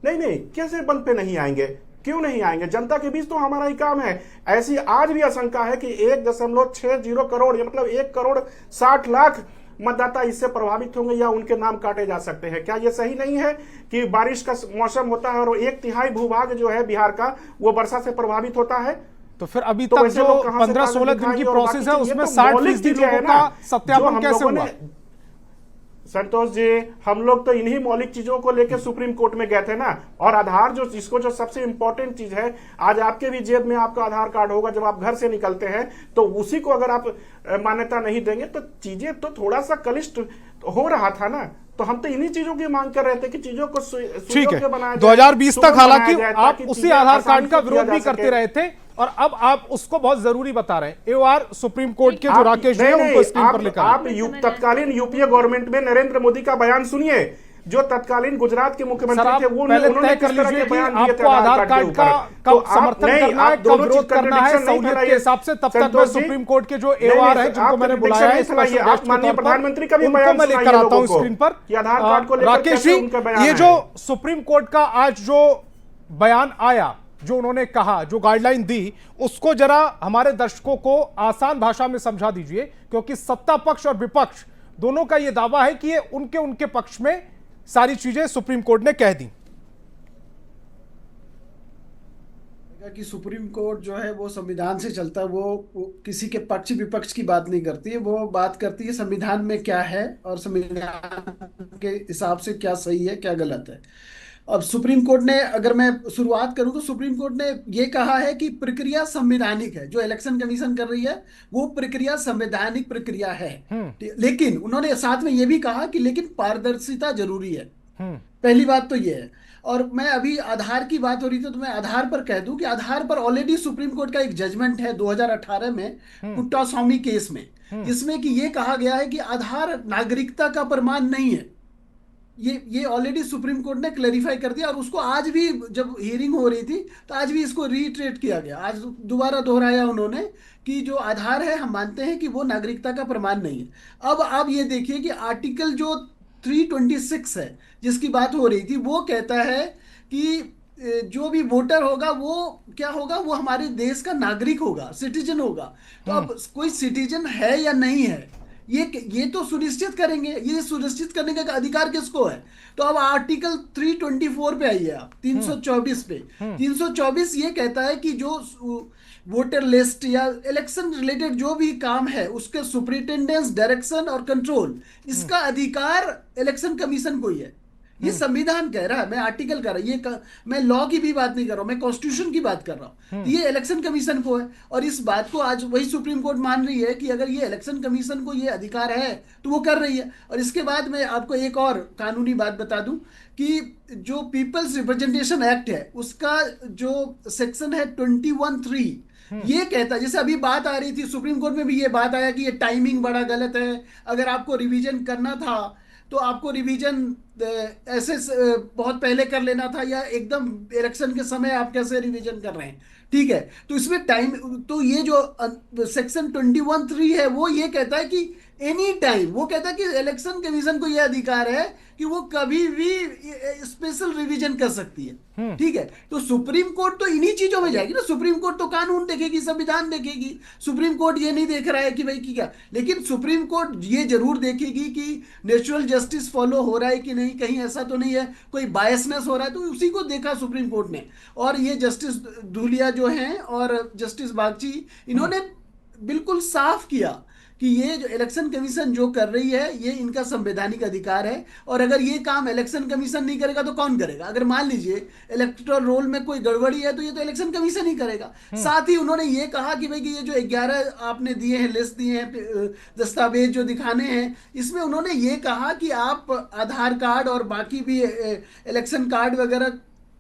नहीं, कैसे बंद पे नहीं आएंगे? क्यों नहीं आएंगे? जनता के बीच तो हमारा ही काम है। ऐसी आज भी आशंका है कि 1.60 करोड़ या मतलब 1,60,00,000 मतदाता इससे प्रभावित होंगे या उनके नाम काटे जा सकते हैं। क्या यह सही नहीं है कि बारिश का मौसम होता है और 1/3 भूभाग जो है बिहार का वो वर्षा से प्रभावित होता है? तो फिर अभी तक जो 15-16 दिन की प्रोसेस है उसमें 60% लोगों का सत्यापन कैसे हुआ? संतोष जी, हम लोग तो इन्हीं मौलिक चीजों को लेकर सुप्रीम कोर्ट में गए थे ना। और आधार जो सबसे इंपॉर्टेंट चीज है, आज आपके भी जेब में आपका आधार कार्ड होगा जब आप घर से निकलते हैं, तो उसी को अगर आप मान्यता नहीं देंगे तो चीजें तो थोड़ा सा कलिष्ट हो रहा था ना। तो हम तो इन्हीं चीजों की मांग कर रहे थे कि चीजों को ठीक है, सुयोग्य बनाया जाए, 2020 तक सुगम हालांकि बनाया जाए, आप ताकि उसी चीजें आधार आसानी कार्ड का से किया विरोध जा भी सके। करते रहे थे और अब आप उसको बहुत जरूरी बता रहे हैं। एओआर सुप्रीम कोर्ट के जो आप- राकेश जी नहीं, हैं उनको नहीं, स्क्रीन पर लिखा आप तत्कालीन यूपीए गवर्नमेंट में नरेंद्र मोदी का बयान सुनिए, जो तत्कालीन गुजरात के सर, मुख्यमंत्री आप थे, वो पहले उन्होंने तय किस कर तरह लीजिए के कि बयान दिए थे आपको आधार कार्ड के का ऊपर। तो आप- समर्थन नहीं, करना है, आप कब दोनों विरोध चीज करना है contradiction नहीं सहूलियत के फैलाइए। हिसाब से, तब तक मैं संतोष जी, सुप्रीम कोर्ट के जो नहीं, एओआर नहीं, है जिनको आप मैंने contradiction बुलाया है नहीं स्पेशल फैलाइए। गेस्ट आप के माननीय तौर पर, प्रधानमंत्री का भी उनको बयान मैं लेकर सुनाइए आता हूं लोगों को स्क्रीन पर। कि आधार कार्ड को लेकर राकेश कैसे जी, उनका बयान ये है। जो सुप्रीम कोर्ट का आज जो बयान आया, जो उन्होंने कहा, जो गाइडलाइन दी, उसको जरा हमारे दर्शकों को आसान भाषा में समझा दीजिए, क्योंकि सत्ता पक्ष और विपक्ष दोनों का यह दावा है कि ये उनके पक्ष में सारी चीजें सुप्रीम कोर्ट ने कह दी। कि सुप्रीम कोर्ट जो है वो संविधान से चलता है, वो किसी के पक्ष विपक्ष की बात नहीं करती है, वो बात करती है संविधान में क्या है और संविधान के हिसाब से क्या सही है क्या गलत है। अब सुप्रीम कोर्ट ने, अगर मैं शुरुआत करूं तो सुप्रीम कोर्ट ने ये कहा है कि प्रक्रिया संवैधानिक है, जो इलेक्शन कमीशन कर रही है वो प्रक्रिया संवैधानिक प्रक्रिया है। लेकिन उन्होंने साथ में ये भी कहा कि लेकिन पारदर्शिता जरूरी है। पहली बात तो ये है। और मैं अभी आधार की बात हो रही थी तो मैं आधार पर कह दूं कि आधार पर ऑलरेडी सुप्रीम कोर्ट का एक जजमेंट है 2018 में कुट्टास्वामी केस में, जिसमें कि ये कहा गया है कि आधार नागरिकता का प्रमाण नहीं है। ये ऑलरेडी सुप्रीम कोर्ट ने क्लैरिफाई कर दिया और उसको आज भी जब हियरिंग हो रही थी तो आज भी इसको रीट्रेट किया गया, आज दोबारा दोहराया उन्होंने कि जो आधार है हम मानते हैं कि वो नागरिकता का प्रमाण नहीं है। अब आप ये देखिए कि आर्टिकल जो 326 है जिसकी बात हो रही थी, वो कहता है कि जो भी वोटर होगा वो क्या होगा, वो हमारे देश का नागरिक होगा, सिटीजन होगा। तो अब कोई सिटीजन है या नहीं है ये तो सुनिश्चित करेंगे, ये सुनिश्चित करने का अधिकार किसको है। तो अब आर्टिकल 324 पे आइए आप, 324 पे। 324 ये कहता है कि जो वोटर लिस्ट या इलेक्शन रिलेटेड जो भी काम है उसके सुपरिटेंडेंस, डायरेक्शन और कंट्रोल, इसका अधिकार इलेक्शन कमीशन को ही है। ये संविधान कह रहा है, मैं आर्टिकल कर रहा हूँ, मैं लॉ की भी बात नहीं कर रहा हूँ, मैं कॉन्स्टिट्यूशन की बात कर रहा हूँ। तो ये इलेक्शन कमीशन को है और इस बात को आज वही सुप्रीम कोर्ट मान रही है कि अगर ये इलेक्शन कमीशन को ये अधिकार है तो वो कर रही है। और इसके बाद मैं आपको एक और कानूनी बात बता दूं कि जो पीपल्स रिप्रेजेंटेशन एक्ट है उसका जो सेक्शन है 21(3) ये कहता है, जैसे अभी बात आ रही थी सुप्रीम कोर्ट में भी ये बात आया कि ये टाइमिंग बड़ा गलत है, अगर आपको रिवीजन करना था तो आपको रिवीजन ऐसे बहुत पहले कर लेना था या एकदम इलेक्शन के समय आप कैसे रिवीजन कर रहे हैं। ठीक है, तो इसमें टाइम, तो ये जो सेक्शन 21(3) है वो ये कहता है कि एनी टाइम, वो कहता है कि इलेक्शन कमीशन को यह अधिकार है कि वो कभी भी स्पेशल रिवीजन कर सकती है। ठीक है, तो सुप्रीम कोर्ट तो इन्हीं चीजों में जाएगी ना, सुप्रीम कोर्ट तो कानून देखेगी, संविधान देखेगी। सुप्रीम कोर्ट ये नहीं देख रहा है कि भाई की क्या, लेकिन सुप्रीम कोर्ट ये जरूर देखेगी कि नेचुरल जस्टिस फॉलो हो रहा है कि नहीं, कहीं ऐसा तो नहीं है कोई बायसनेस हो रहा है, तो उसी को देखा सुप्रीम कोर्ट ने। और ये जस्टिस धूलिया जो हैं और जस्टिस बागची, इन्होंने बिल्कुल साफ किया कि ये जो इलेक्शन कमीशन जो कर रही है ये इनका संवैधानिक अधिकार है। और अगर ये काम इलेक्शन कमीशन नहीं करेगा तो कौन करेगा। अगर मान लीजिए इलेक्टोरल रोल में कोई गड़बड़ी है तो ये तो इलेक्शन कमीशन ही करेगा। साथ ही उन्होंने ये कहा कि भाई कि ये जो 11 आपने दिए हैं, लिस्ट दिए हैं, दस्तावेज जो दिखाने हैं, इसमें उन्होंने ये कहा कि आप आधार कार्ड और बाकी भी इलेक्शन कार्ड वगैरह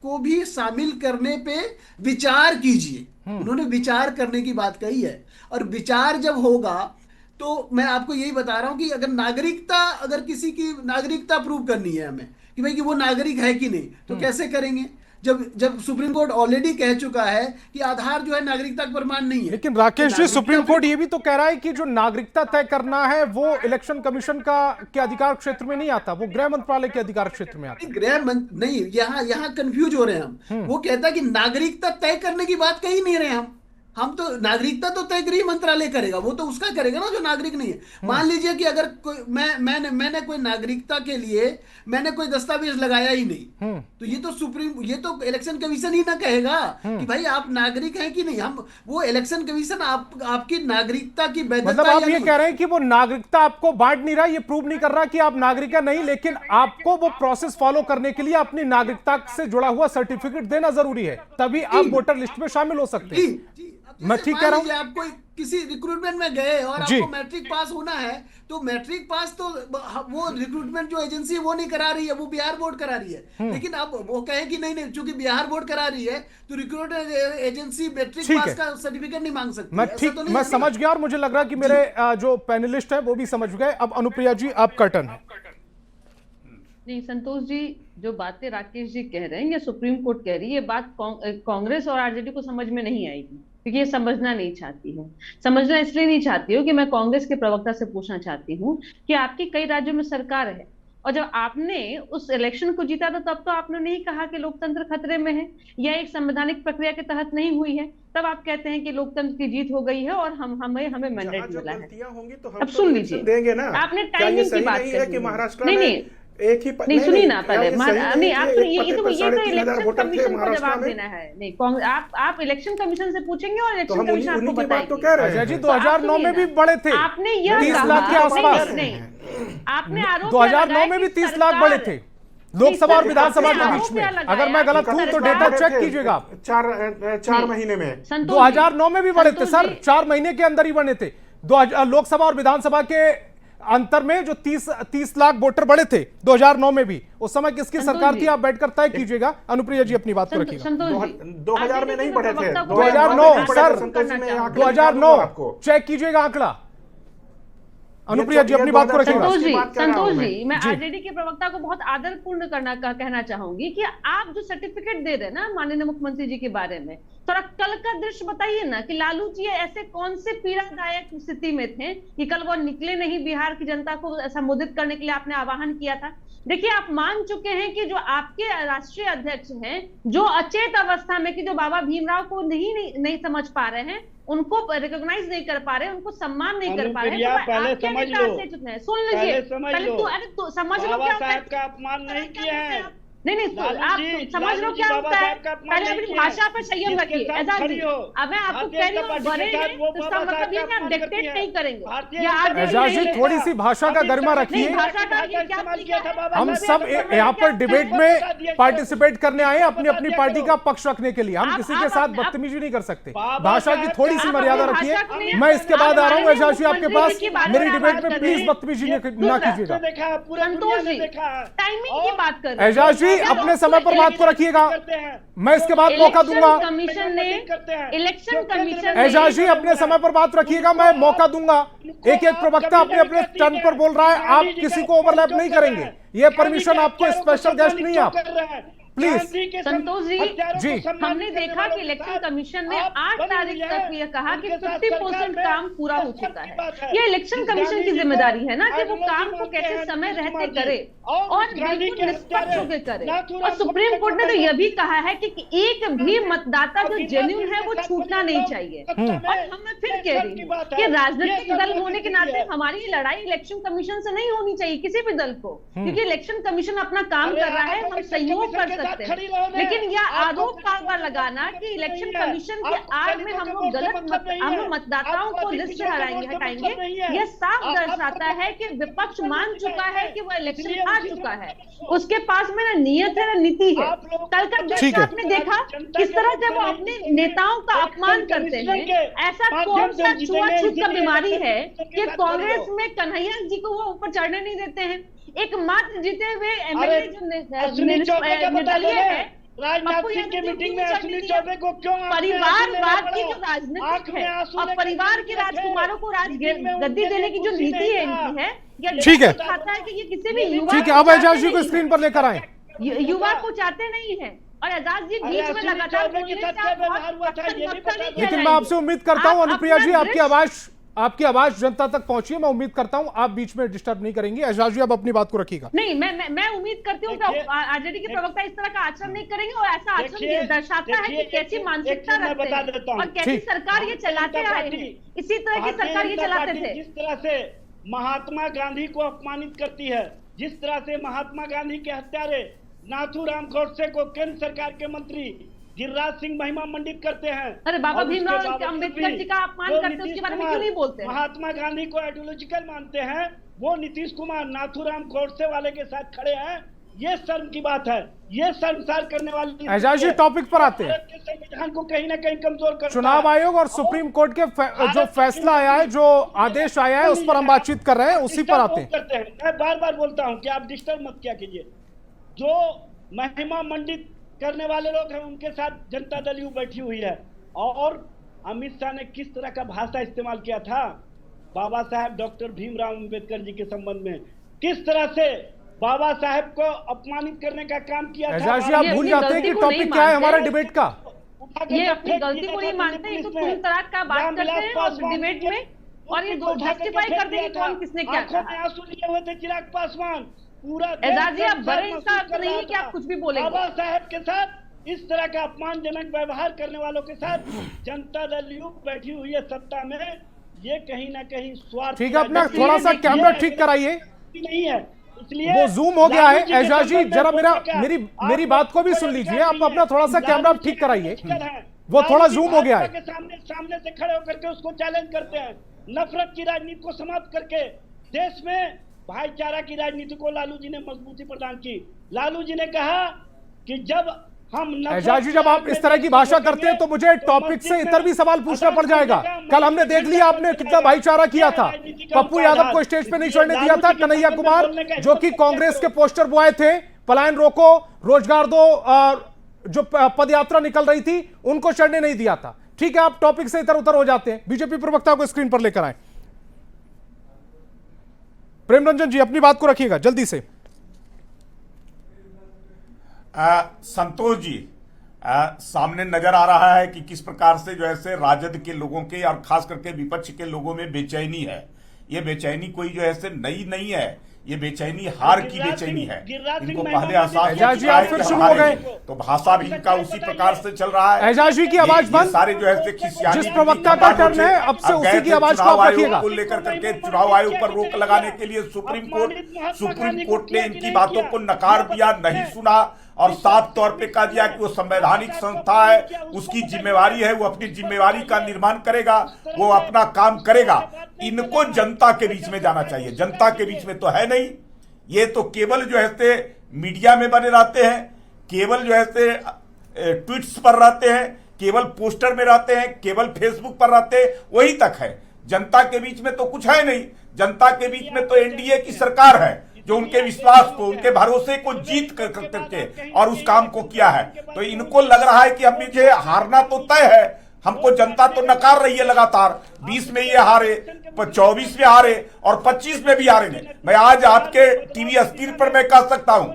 को भी शामिल करने पे विचार कीजिए। उन्होंने विचार करने की बात कही है। और विचार जब होगा तो मैं आपको यही बता रहा हूं कि अगर नागरिकता, अगर किसी की नागरिकता प्रूव करनी है हमें कि भाई कि वो नागरिक है कि नहीं, तो कैसे करेंगे जब सुप्रीम कोर्ट ऑलरेडी कह चुका है कि आधार जो है नागरिकता का प्रमाण नहीं है। लेकिन राकेश जी, सुप्रीम कोर्ट ये भी तो कह रहा है कि जो नागरिकता तय करना है वो इलेक्शन कमीशन के अधिकार क्षेत्र में नहीं आता, वो गृह मंत्रालय के अधिकार क्षेत्र में आता है। नहीं, यहाँ कंफ्यूज हो रहे हैं हम। वो कहता है कि नागरिकता तय करने की बात कही नहीं रहे हम तो नागरिकता तो तय गृह मंत्रालय करेगा, वो तो उसका करेगा ना जो नागरिक नहीं है। मान लीजिए कि अगर कोई मैंने कोई नागरिकता के लिए मैंने कोई दस्तावेज लगाया ही नहीं, तो ये तो इलेक्शन कमीशन ही ना कहेगा कि भाई आप नागरिक हैं कि नहीं। हम वो इलेक्शन कमीशन आपकी नागरिकता की वैधता, मतलब आप ये कह रहे हैं कि वो नागरिकता आपको बांट नहीं रहा, ये प्रूव नहीं कर रहा कि आप नागरिक है नहीं, लेकिन आपको वो प्रोसेस फॉलो करने के लिए अपनी नागरिकता से जुड़ा हुआ सर्टिफिकेट देना जरूरी है, तभी आप वोटर लिस्ट में शामिल हो सकते हैं। मैं ठीक कह रहा हूँ? आप कोई किसी रिक्रूटमेंट में गए और जी। आपको मैट्रिक पास होना है, तो मैट्रिक पास तो वो रिक्रूटमेंट जो एजेंसी है वो नहीं करा रही है, वो बिहार बोर्ड करा रही है। लेकिन अब वो कहे कि नहीं नहीं, चूंकि बिहार बोर्ड करा रही है तो रिक्रूटमेंट एजेंसी मैट्रिक ठीक पास है। का सर्टिफिकेट नहीं मांग सकती। मैं ऐसा ठीक तो नहीं मैं है। समझ गया और मुझे लग रहा है कि मेरे जो पैनलिस्ट हैं वो भी समझ गए। अब अनुप्रिया जी आपका टर्न है। नहीं संतोष जी, जो बातें राकेश जी कह रहे हैं या सुप्रीम कोर्ट कह रही है, ये बात कांग्रेस और आरजेडी को समझ में नहीं आएगी, क्योंकि ये समझना नहीं चाहती है। समझना इसलिए नहीं चाहती हो कि मैं कांग्रेस के प्रवक्ता से पूछना चाहती हूँ कि आपकी कई राज्यों में सरकार है, और जब आपने उस इलेक्शन को जीता था तब तो आपने नहीं कहा कि लोकतंत्र खतरे में है या एक संवैधानिक प्रक्रिया के तहत नहीं हुई है। तब आप कहते हैं कि लोकतंत्र की जीत हो गई है और हमें मैंडेट मिला है। होंगी तो अब सुन लीजिए, देंगे ना। आपने क्या ये टाइमिंग की सही बात नहीं है कि करी। महाराष्ट्र नहीं में नहीं एक ही नहीं सुनिए ना पहले, नहीं आप तो ये तो इलेक्शन इलेक्शन कमीशन को जवाब देना है। नहीं आप इलेक्शन कमीशन से पूछेंगे और इलेक्शन कमीशन आपको बताएगी। अजय जी 2009 में भी बड़े थे, आपने यह 30 कहा, लाख के आसपास। नहीं आपने आरोप 2009 में भी 30 लाख बड़े थे लोकसभा और विधानसभा के बीच में। अगर मैं गलत हूं तो डेटा चेक कीजिएगा आप। 4 महीने में 2009 में भी बड़े थे सर, 4 महीने के अंदर ही बने थे। लोकसभा और विधानसभा के अंतर में जो 30 लाख वोटर बड़े थे 2009 में भी, उस समय किसकी सरकार थी आप बैठकर तय कीजिएगा। अनुप्रिया जी अपनी बात को रखिएगा। 2000 में नहीं बढ़े थे, 2009 सर, 2009 चेक कीजिएगा आंकड़ा। अनुप्रिया जी अपनी बात को रखिएगा। संतोष जी, मैं आरजेडी के प्रवक्ता को बहुत आदरपूर्ण कहना चाहूंगी कि आप जो सर्टिफिकेट दे रहे हैं ना माननीय मुख्यमंत्री जी के बारे में, थोड़ा कल का दृश्य बताइए ना कि लालू जी ऐसे कौन से पीड़ादायक स्थिति में थे कि कल वो निकले नहीं, बिहार की जनता को संबोधित करने के लिए आपने आह्वान किया था। देखिए आप मान चुके हैं कि जो आपके राष्ट्रीय अध्यक्ष हैं, जो अचेत अवस्था में कि जो बाबा भीमराव को नहीं समझ पा रहे हैं, उनको रिकॉग्नाइज नहीं कर पा रहे, उनको सम्मान नहीं कर पा रहे हैं, तो पहले समझ लो, सुन लीजिए पहले तो समझ लो क्या साहब का अपमान नहीं किया है। नहीं आप समझ लो क्या होता है। पहले अपनी भाषा पर संयम रखिए। एजाज जी, अब मैं आपको कह रही हूँ बड़े हैं तो इसका मतलब ये आप डिक्टेट नहीं करेंगे। एजाज जी थोड़ी सी भाषा का गरिमा रखिए। हम सब यहाँ पर डिबेट में पार्टिसिपेट करने आए अपनी अपनी पार्टी का पक्ष रखने के लिए। हम किसी के साथ बदतमीजी नहीं कर सकते। भाषा की थोड़ी सी मर्यादा रखिए। मैं इसके बाद आ रहा हूँ एजाज जी आपके पास। मेरी डिबेट में प्लीज बदतमीजी ना कीजिएगा। टाइमिंग की बात कर एजाज जी अपने समय पर बात को रखिएगा, मैं इसके बाद मौका दूंगा। कमीशन ने इलेक्शन कमीशन एजाज जी अपने समय पर बात रखिएगा, मैं मौका दूंगा। एक प्रवक्ता अपने अपने टर्न पर बोल रहा है, आप किसी को ओवरलैप नहीं करेंगे। ये परमिशन आपको, स्पेशल गेस्ट नहीं आप प्लीज। संतोष जी हमने देखा कि इलेक्शन कमीशन ने 8 तारीख तक यह कहा कि 50% काम पूरा हो चुका है। ये इलेक्शन कमीशन की जिम्मेदारी है ना कि वो काम को कैसे समय रहते करे और बिल्कुल निष्पक्ष होकर करे। और सुप्रीम कोर्ट ने तो यह भी कहा है कि एक भी मतदाता जो जेन्युइन है वो छूटना नहीं चाहिए। और हम फिर कह रही हूँ कि राजनीतिक दल होने के नाते हमारी लड़ाई इलेक्शन कमीशन से नहीं होनी चाहिए किसी भी दल को, क्योंकि इलेक्शन कमीशन अपना काम कर रहा है, हम सहयोग कर सकते हैं। लेकिन यह आरोप बार लगाना कि इलेक्शन कमीशन के आड़ में हम लोग हम मतदाताओं को लिस्ट से हटाएंगे, यह साफ दर्शाता है कि विपक्ष मान चुका है कि वह इलेक्शन हार चुका है। उसके पास में ना नियत है ना नीति है। कल का दृश्य आपने देखा किस तरह से वो अपने नेताओं का अपमान करते हैं। ऐसा कौन सा छुआछूत का बीमारी है कि कांग्रेस में कन्हैया जी को वो ऊपर चढ़ने नहीं देते हैं। एक मात्र जीते हुए एमएलए जो निर्दलीय है, परिवारवाद की जो राजनीति है और परिवार के राजकुमारों को गद्दी देने की जो नीति है इनकी है, ठीक है, खाता है कि ये किसी भी युवा, ठीक है, अब एजाज जी को स्क्रीन पर लेकर आए। युवा को चाहते नहीं है और एजाज जी बीच में लगातार लेकिन मैं आपसे उम्मीद करता हूं अनुप्रिया जी आपकी आवाज जनता तक पहुंची है। मैं उम्मीद करता हूं आप बीच में डिस्टर्ब नहीं करेंगी। एजाज जी आप अपनी बात को रखिएगा। नहीं मैं उम्मीद करती हूँ कि आरजेडी के प्रवक्ता इस तरह का आचरण नहीं करेंगे और ऐसा आचरण दर्शाता है कि कैसी मानसिकता रखते हैं और कैसी सरकार ये चलाते आए हैं। इसी तरह की सरकार ये चलाते थे। जिस तरह से महात्मा गांधी को अपमानित करती है, जिस तरह से महात्मा गांधी के हत्यारे नाथूराम गोडसे को केंद्र सरकार के मंत्री गिरिराज सिंह महिमा मंडित करते हैं। अरे बाबा भीमराव अम्बेडकर जी का अपमान करते हैं, उसके बारे में क्यों नहीं बोलते? महात्मा गांधी को आइडियोलॉजिकल मानते हैं, वो नीतीश कुमार नाथूराम गोडसे वाले के साथ खड़े हैं। ये शर्म की बात है, ये शर्मसार करने वाली। एजाज जी, टॉपिक पर आते हैं। संविधान को कहीं ना कहीं कमजोर करता है। चुनाव आयोग और सुप्रीम कोर्ट के जो फैसला आया है, जो आदेश आया है, उस पर हम बातचीत कर रहे हैं, उसी पर आते हैं। मैं बार बार बोलता हूं कि आप डिस्टर्ब मत किया कीजिए। जो महिमा मंडित करने वाले लोग हैं उनके साथ जनता दल यू बैठी हुई है। और अमित शाह ने किस तरह का भाषा इस्तेमाल किया था बाबा साहेब डॉक्टर भीमराव अम्बेडकर जी के संबंध में, किस तरह से बाबा साहेब को अपमानित करने का काम किया था। एजाज जी, आप भूल जाते हैं कि टॉपिक क्या है हमारा डिबेट का। ये अपनी गलती को नहीं मानते, ये तो तुम तलाक का बात करते हैं और डिबेट में, और ये जस्टिफाई कर देंगे कौन किसने क्या कहा। आंसू लिए हुए थे चिराग पासवान। पूरा एजाज जी, आप बड़े इसका अर्थ नहीं है कि आप कुछ भी बोलेंगे। बाबा साहेब के साथ इस तरह का अपमानजनक व्यवहार करने वालों के साथ जनता दल यू बैठी हुई है सत्ता में। ये कहीं ना कहीं स्वार्थ। ठीक है, अपना थोड़ा सा कैमरा ठीक कराइए। नहीं है, इसलिए वो जूम हो गया है। एजाज जी, जरा मेरी बात को भी सुन लीजिए। आप अपना थोड़ा सा कैमरा ठीक कराइए, वो थोड़ा जूम हो गया है। सामने से खड़े होकर के उसको चैलेंज करते हैं। नफरत की राजनीति को समाप्त करके देश में भाईचारा की राजनीति को लालू जी ने मजबूती प्रदान की। लालू जी ने कहा कि जब हम एजाज जी, जब आप इस तरह की भाषा करते हैं तो मुझे टॉपिक से इतर भी सवाल पूछना पड़ जाएगा। कल हमने देख लिया आपने कितना भाईचारा किया था। पप्पू यादव को स्टेज पे नहीं चढ़ने दिया था। कन्हैया कुमार, जो कि कांग्रेस के पोस्टर बॉय थे, पलायन रोको, रोजगार दो, जो पदयात्रा निकल रही थी, उनको चढ़ने नहीं दिया था। ठीक है, आप टॉपिक से इधर उधर हो जाते हैं। बीजेपी प्रवक्ता को स्क्रीन पर लेकर आए। प्रेम रंजन जी, अपनी बात को रखिएगा जल्दी से। संतोष जी, सामने नजर आ रहा है कि किस प्रकार से जो है राजद के लोगों के और खास करके विपक्ष के लोगों में बेचैनी है। ये बेचैनी कोई जो है नई नहीं है, ये बेचैनी हार की बेचैनी है। इनको पहले एहसास तो भाषा भी इनका उसी प्रकार से चल रहा है। एजाज जी की आवाज बंद। सारे जो है खिसियानी, जिस प्रवक्ता का टर्न है, अब से उसी की आवाज को रखिएगा। को लेकर करके चुनाव आयोग पर रोक लगाने के लिए सुप्रीम कोर्ट ने इनकी बातों को नकार दिया, नहीं सुना और साफ तौर पे कह दिया कि वो संवैधानिक संस्था है, उसकी जिम्मेवारी है, वो अपनी जिम्मेवारी का निर्माण करेगा, वो अपना काम करेगा। इनको जनता के बीच में जाना चाहिए, जनता के बीच में तो है नहीं। ये तो केवल जो है मीडिया में बने रहते हैं, केवल जो है ट्वीट्स पर रहते हैं, केवल पोस्टर में रहते हैं, केवल फेसबुक पर रहते हैं, वही तक है। जनता के बीच में तो कुछ है नहीं। जनता के बीच में तो एनडीए की सरकार है जो उनके विश्वास को, उनके भरोसे को जीत करके और उस काम को किया है। तो इनको लग रहा है कि हम मुझे हारना तो तय है, हमको जनता तो नकार रही है लगातार। 20 में ये हारे, 24 में हारे और 25 में भी हारेंगे। मैं आज आपके टीवी स्क्रीन पर मैं कह सकता हूं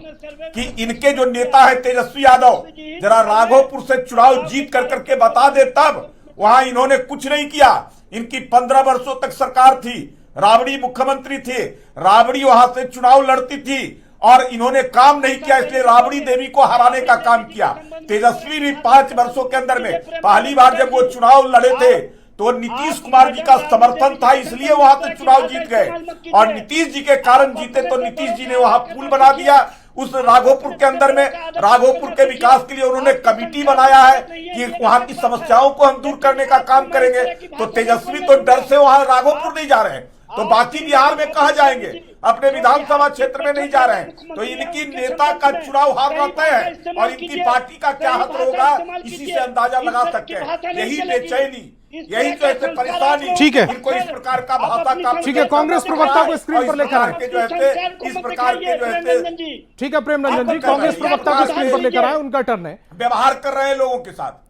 कि इनके जो नेता है तेजस्वी यादव, जरा राघोपुर से चुनाव जीत कर करके बता दे, तब वहां इन्होंने कुछ नहीं किया। इनकी 15 वर्षों तक सरकार थी, राबड़ी मुख्यमंत्री थे, राबड़ी वहां से चुनाव लड़ती थी और इन्होंने काम नहीं किया, इसलिए राबड़ी देवी को हराने का काम किया। तेजस्वी भी 5 वर्षों के अंदर में पहली बार जब वो चुनाव लड़े थे तो नीतीश कुमार जी का समर्थन था, इसलिए वहां से चुनाव जीत गए और नीतीश जी के कारण जीते। तो नीतीश जी ने वहां पुल बना दिया उस राघोपुर के अंदर में। राघोपुर के विकास के लिए उन्होंने कमिटी बनाया है कि वहां की समस्याओं को हम दूर करने का काम करेंगे। तो तेजस्वी तो डर से वहां राघोपुर नहीं जा रहे हैं, तो बाकी बिहार में कहां जाएंगे? अपने विधानसभा क्षेत्र में नहीं जा रहे हैं। तो इनकी नेता का चुनाव हारना तय है और इनकी पार्टी का क्या हाथ होगा इसी से अंदाजा लगा सकते हैं। यही बेचैनी, यही तो ऐसे परेशानी, ठीक है, इनको इस प्रकार का भाषा का, ठीक है, कांग्रेस प्रवक्ता को स्क्रीन पर लेकर आए जो है इस प्रकार के जो है, ठीक है प्रेम रंजन जी, कांग्रेस प्रवक्ता को स्क्रीन पर लेकर आए, उनका टर्न है। व्यवहार कर रहे हैं लोगों के साथ।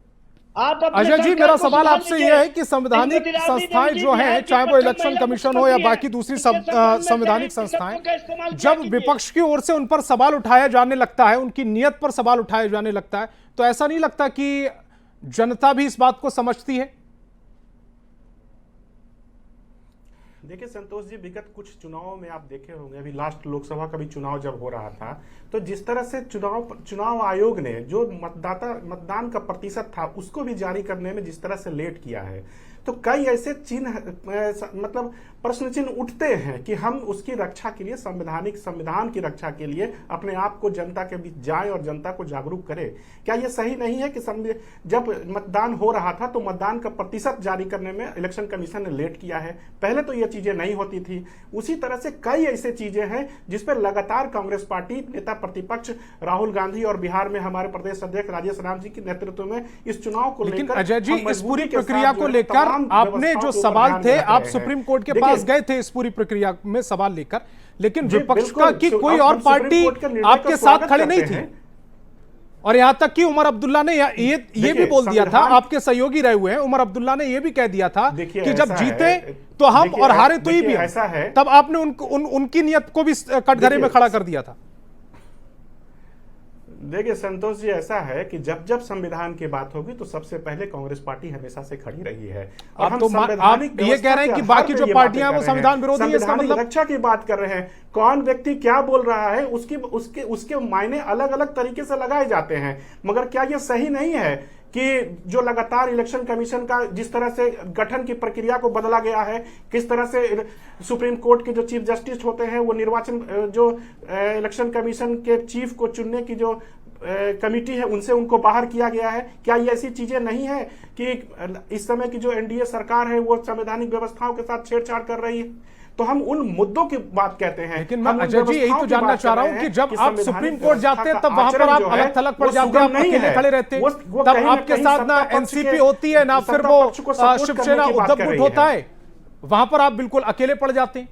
अजय जी, मेरा सवाल आपसे यह है कि संवैधानिक संस्थाएं जो हैं, चाहे वो इलेक्शन कमीशन हो या बाकी दूसरी संवैधानिक संस्थाएं, जब विपक्ष की ओर से उन पर सवाल उठाया जाने लगता है, उनकी नियत पर सवाल उठाया जाने लगता है, तो ऐसा नहीं लगता कि जनता भी इस बात को समझती है? देखिए संतोष जी, विगत कुछ चुनावों में आप देखे होंगे, अभी लास्ट लोकसभा का भी चुनाव जब हो रहा था, तो जिस तरह से चुनाव आयोग ने जो मतदान का प्रतिशत था उसको भी जारी करने में जिस तरह से लेट किया है, तो कई ऐसे चिन्ह मतलब प्रश्न चिन्ह उठते हैं कि हम उसकी रक्षा के लिए संविधान की रक्षा के लिए अपने आप को जनता के बीच जाएं और जनता को जागरूक करें। क्या यह सही नहीं है कि जब मतदान हो रहा था तो मतदान का प्रतिशत जारी करने में इलेक्शन कमीशन ने लेट किया है, पहले तो ये चीजें नहीं होती थी। उसी तरह से कई ऐसे चीजें हैं जिस पर लगातार कांग्रेस पार्टी नेता प्रतिपक्ष राहुल गांधी और बिहार में हमारे प्रदेश अध्यक्ष राजेश राम जी के नेतृत्व में इस चुनाव को लेकिन लेकर अजय जी इस पूरी प्रक्रिया को लेकर आपने जो सवाल थे, आप सुप्रीम कोर्ट के पास गए थे इस पूरी प्रक्रिया में सवाल लेकर, लेकिन विपक्ष का कि कोई और पार्टी आपके साथ खड़े नहीं थी। और यहां तक कि उमर अब्दुल्ला ने ये भी बोल दिया था, आपके सहयोगी रहे हुए हैं, उमर अब्दुल्ला ने ये भी कह दिया था कि जब जीते तो हम और हारे तो ही भी, तब आपने उनकी नियत को भी कटघरे में खड़ा कर दिया था। देखिए संतोष जी, ऐसा है कि जब जब संविधान की बात होगी तो सबसे पहले कांग्रेस पार्टी हमेशा से खड़ी रही है। और हम आप ये कह रहे हैं कि बाकी जो पार्टियां वो संविधान विरोधी है, इसका मतलब रक्षा की बात कर रहे हैं। कौन व्यक्ति क्या बोल रहा है उसके मायने अलग अलग तरीके से लगाए जाते हैं, मगर क्या यह सही नहीं है कि जो लगातार इलेक्शन कमीशन का जिस तरह से गठन की प्रक्रिया को बदला गया है, किस तरह से सुप्रीम कोर्ट के जो चीफ जस्टिस होते हैं वो निर्वाचन जो इलेक्शन कमीशन के चीफ को चुनने की जो कमिटी है उनसे उनको बाहर किया गया है, क्या ये ऐसी चीजें नहीं है कि इस समय की जो एनडीए सरकार है वो संवैधानिक व्यवस्थाओं के साथ छेड़छाड़ कर रही है? तो हम उन मुद्दों की बात कहते हैं। लेकिन मैं अजय जी यही तो जानना चाह रहा हूं कि जब आप सुप्रीम कोर्ट जाते हैं तब वहां पर आप अलग थलग पड़ जाते हैं, आप अकेले खड़े रहते हैं, तब आपके साथ ना एनसीपी होती है ना फिर वो शिवसेना उद्धव गुट होता है, वहां पर आप बिल्कुल अकेले पड़ जाते हैं।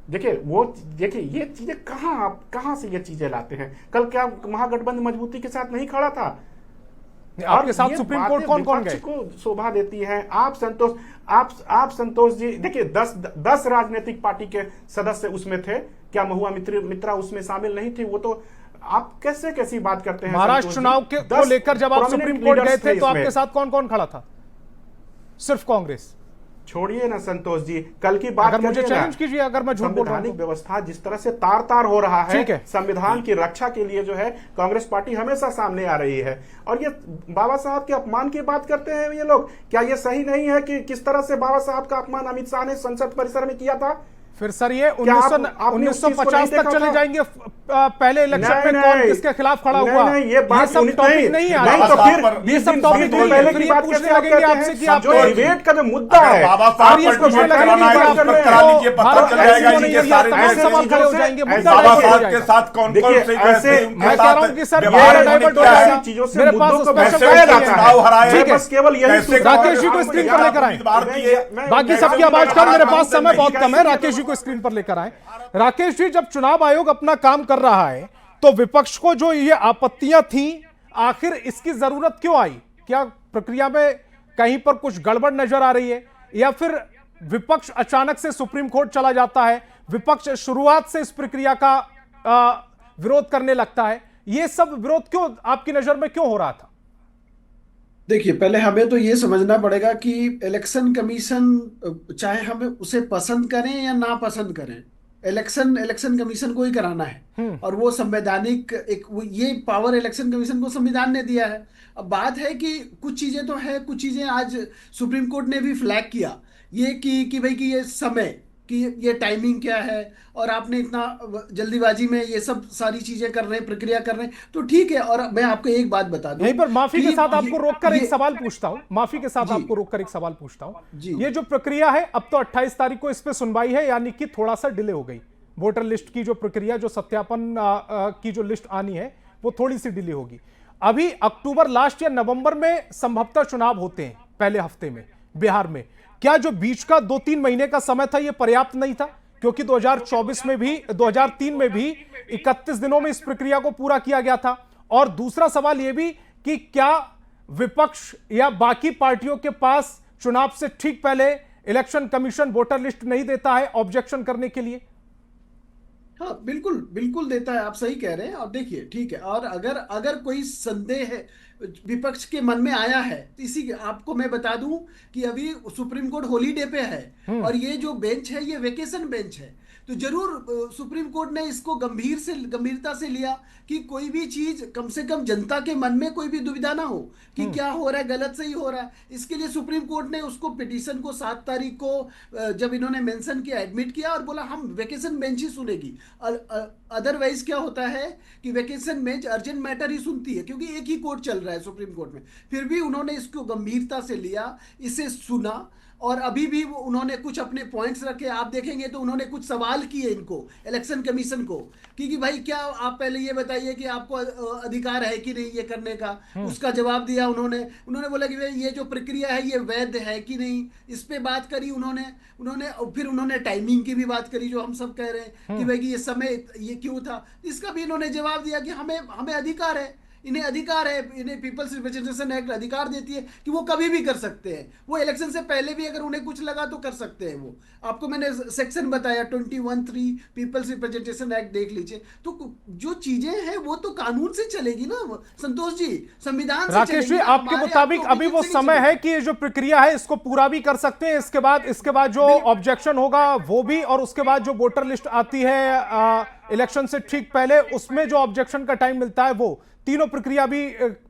देखिए ये चीजें कहां से ये चीजें लाते हैं? कल क्या महागठबंधन मजबूती के साथ नहीं खड़ा था? आपके साथ सुप्रीम कोर्ट कौन गए? को शोभा देती है। आप संतोष जी देखिए 10 राजनीतिक पार्टी के सदस्य उसमें थे, क्या महुआ मित्रा उसमें शामिल नहीं थी? वो तो आप कैसी बात करते हैं? महाराष्ट्र चुनाव को लेकर जब आप सुप्रीम कोर्ट गए थे तो आपके साथ कौन खड़ा था? सिर्फ कांग्रेस? छोड़िए ना संतोष जी, कल की बात अगर मुझे चैलेंज कीजिए अगर मैं झूठ बोल रहा हूं। संवैधानिक व्यवस्था जिस तरह से तार हो रहा है, संविधान की रक्षा के लिए जो है कांग्रेस पार्टी हमेशा सामने आ रही है। और ये बाबा साहब के अपमान की बात करते हैं ये लोग, क्या ये सही नहीं है कि किस तरह से बाबा साहब का अपमान अमित शाह ने संसद परिसर में किया था? फिर सर ये 1950 तक चले जाएंगे, पहले इलेक्शन में कौन किसके खिलाफ खड़ा हुआ, ये सब टॉपिक नहीं है। तो फिर ये सब टॉपिक पहले की बात पूछने लगेंगे आपसे कि आप जो डिबेट का जो मुद्दा है सवाल खड़े हो जाएंगे, मैं कह रहा हूं कि सर डाइवर्ट हो जाएगा चीजों से, मेरे पास केवल यही। राकेश जी को स्क्रीन पर लेकर आए, बाकी सबकी आवाज कम, मेरे पास समय बहुत कम है। राकेश जी को स्क्रीन पर लेकर आए। राकेश जी, जब चुनाव आयोग अपना काम कर रहा है तो विपक्ष को जो ये आपत्तियां थी, आखिर इसकी जरूरत क्यों आई? क्या प्रक्रिया में कहीं पर कुछ गड़बड़ नजर आ रही है, या फिर विपक्ष अचानक से सुप्रीम कोर्ट चला जाता है, विपक्ष शुरुआत से इस प्रक्रिया का विरोध करने लगता है? ये सब विरोध क्यों आपकी नजर में क्यों हो रहा था? देखिए, पहले हमें तो ये समझना पड़ेगा कि इलेक्शन कमीशन, चाहे हमें उसे पसंद करें या ना पसंद करें, इलेक्शन कमीशन को ही कराना है। और वो संवैधानिक ये पावर इलेक्शन कमीशन को संविधान ने दिया है। अब बात है कि कुछ चीजें तो है, कुछ चीजें आज सुप्रीम कोर्ट ने भी फ्लैग किया ये कि भाई कि ये समय कि ये टाइमिंग क्या है, और आपने इतना जल्दीबाजी में ये सब सारी चीजें कर रहे हैं, प्रक्रिया कर रहे हैं, तो ठीक है। और मैं आपको एक बात बता दूं, यहीं पर माफी के साथ आपको रोककर एक सवाल पूछता हूं, माफी के साथ आपको रोककर एक सवाल पूछता हूं। ये जो प्रक्रिया है, अब तो 28 तारीख को इस पे सुनवाई है, यानी कि थोड़ा सा डिले हो गई। वोटर लिस्ट की जो प्रक्रिया, जो सत्यापन की जो लिस्ट आनी है, वो थोड़ी सी डिले होगी। अभी अक्टूबर लास्ट या नवंबर में संभवतः चुनाव होते हैं, पहले हफ्ते में बिहार में। क्या जो बीच का 2-3 महीने का समय था ये पर्याप्त नहीं था? क्योंकि 2024 में भी, 2003 में भी 31 दिनों में इस प्रक्रिया को पूरा किया गया था। और दूसरा सवाल यह भी कि क्या विपक्ष या बाकी पार्टियों के पास चुनाव से ठीक पहले इलेक्शन कमीशन वोटर लिस्ट नहीं देता है ऑब्जेक्शन करने के लिए? हाँ, बिल्कुल देता है, आप सही कह रहे हैं। और देखिए, ठीक है, और अगर कोई संदेह है, विपक्ष के मन में आया है। इसी आपको मैं बता दूं कि अभी सुप्रीम कोर्ट हॉलीडे पे है और ये जो बेंच है ये वेकेशन बेंच है, तो जरूर सुप्रीम कोर्ट ने इसको गंभीरता से लिया कि कोई भी चीज कम से कम जनता के मन में कोई भी दुविधा ना हो कि क्या हो रहा है, गलत सही हो रहा है। इसके लिए सुप्रीम कोर्ट ने उसको पिटीशन को 7 तारीख को जब इन्होंने मेंशन किया, एडमिट किया और बोला हम वेकेशन बेंच ही सुनेगी। अदरवाइज क्या होता है कि वेकेशन बेंच अर्जेंट मैटर ही सुनती है, क्योंकि एक ही कोर्ट चल रहा है सुप्रीम कोर्ट में। फिर भी उन्होंने इसको गंभीरता से लिया, इसे सुना और अभी भी उन्होंने कुछ अपने पॉइंट्स रखे। आप देखेंगे तो उन्होंने कुछ सवाल किए इनको, इलेक्शन कमीशन को, कि भाई क्या आप पहले ये बताइए कि आपको अधिकार है कि नहीं ये करने का। उसका जवाब दिया उन्होंने बोला कि भाई ये जो प्रक्रिया है ये वैध है कि नहीं, इस पे बात करी उन्होंने। फिर उन्होंने टाइमिंग की भी बात करी, जो हम सब कह रहे हैं कि भाई ये समय ये क्यों था, इसका भी इन्होंने जवाब दिया कि हमें अधिकार है, इन्हें अधिकार है, इन्हें पीपल्स रिप्रेजेंटेशन एक्ट अधिकार देती है कि वो कभी भी कर सकते हैं। वो इलेक्शन से पहले भी अगर उन्हें कुछ लगा तो कर सकते हैं। वो आपको मैंने सेक्शन बताया 21(3) पीपल्स रिप्रेजेंटेशन एक्ट देख लीजिए। तो जो चीजें हैं वो तो कानून से चलेगी ना संतोष जी, संविधान से राकेश जी, आपके मुताबिक अभी वो समय है कि ये जो प्रक्रिया है इसको पूरा भी कर सकते हैं, इसके बाद जो ऑब्जेक्शन होगा वो भी, और उसके बाद जो वोटर लिस्ट आती है इलेक्शन से ठीक पहले उसमें जो ऑब्जेक्शन का टाइम मिलता है, वो तीनों प्रक्रिया भी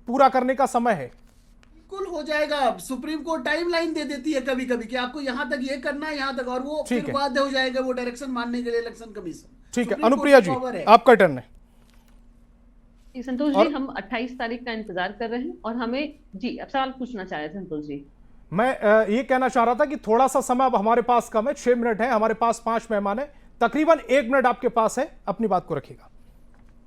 पूरा करने का समय है। बिल्कुल हो जाएगा। सुप्रीम कोर्ट टाइमलाइन दे देती है कभी कभी कि आपको यहां तक ये करना है, यहां तक, और वो फिर बाध्य हो जाएगा वो डायरेक्शन मानने के लिए इलेक्शन कमीशन। ठीक है, अनुप्रिया जी आपका टर्न है। संतोष जी, हम 28 तारीख का इंतजार कर रहे हैं और हमें जी अब सवाल पूछना चाह रहे थे संतोष जी। मैं ये कहना चाह रहा था कि थोड़ा सा समय अब हमारे पास कम है, 6 मिनट है, हमारे पास 5 मेहमान है, तकरीबन 1 मिनट आपके पास है, अपनी बात को रखिएगा।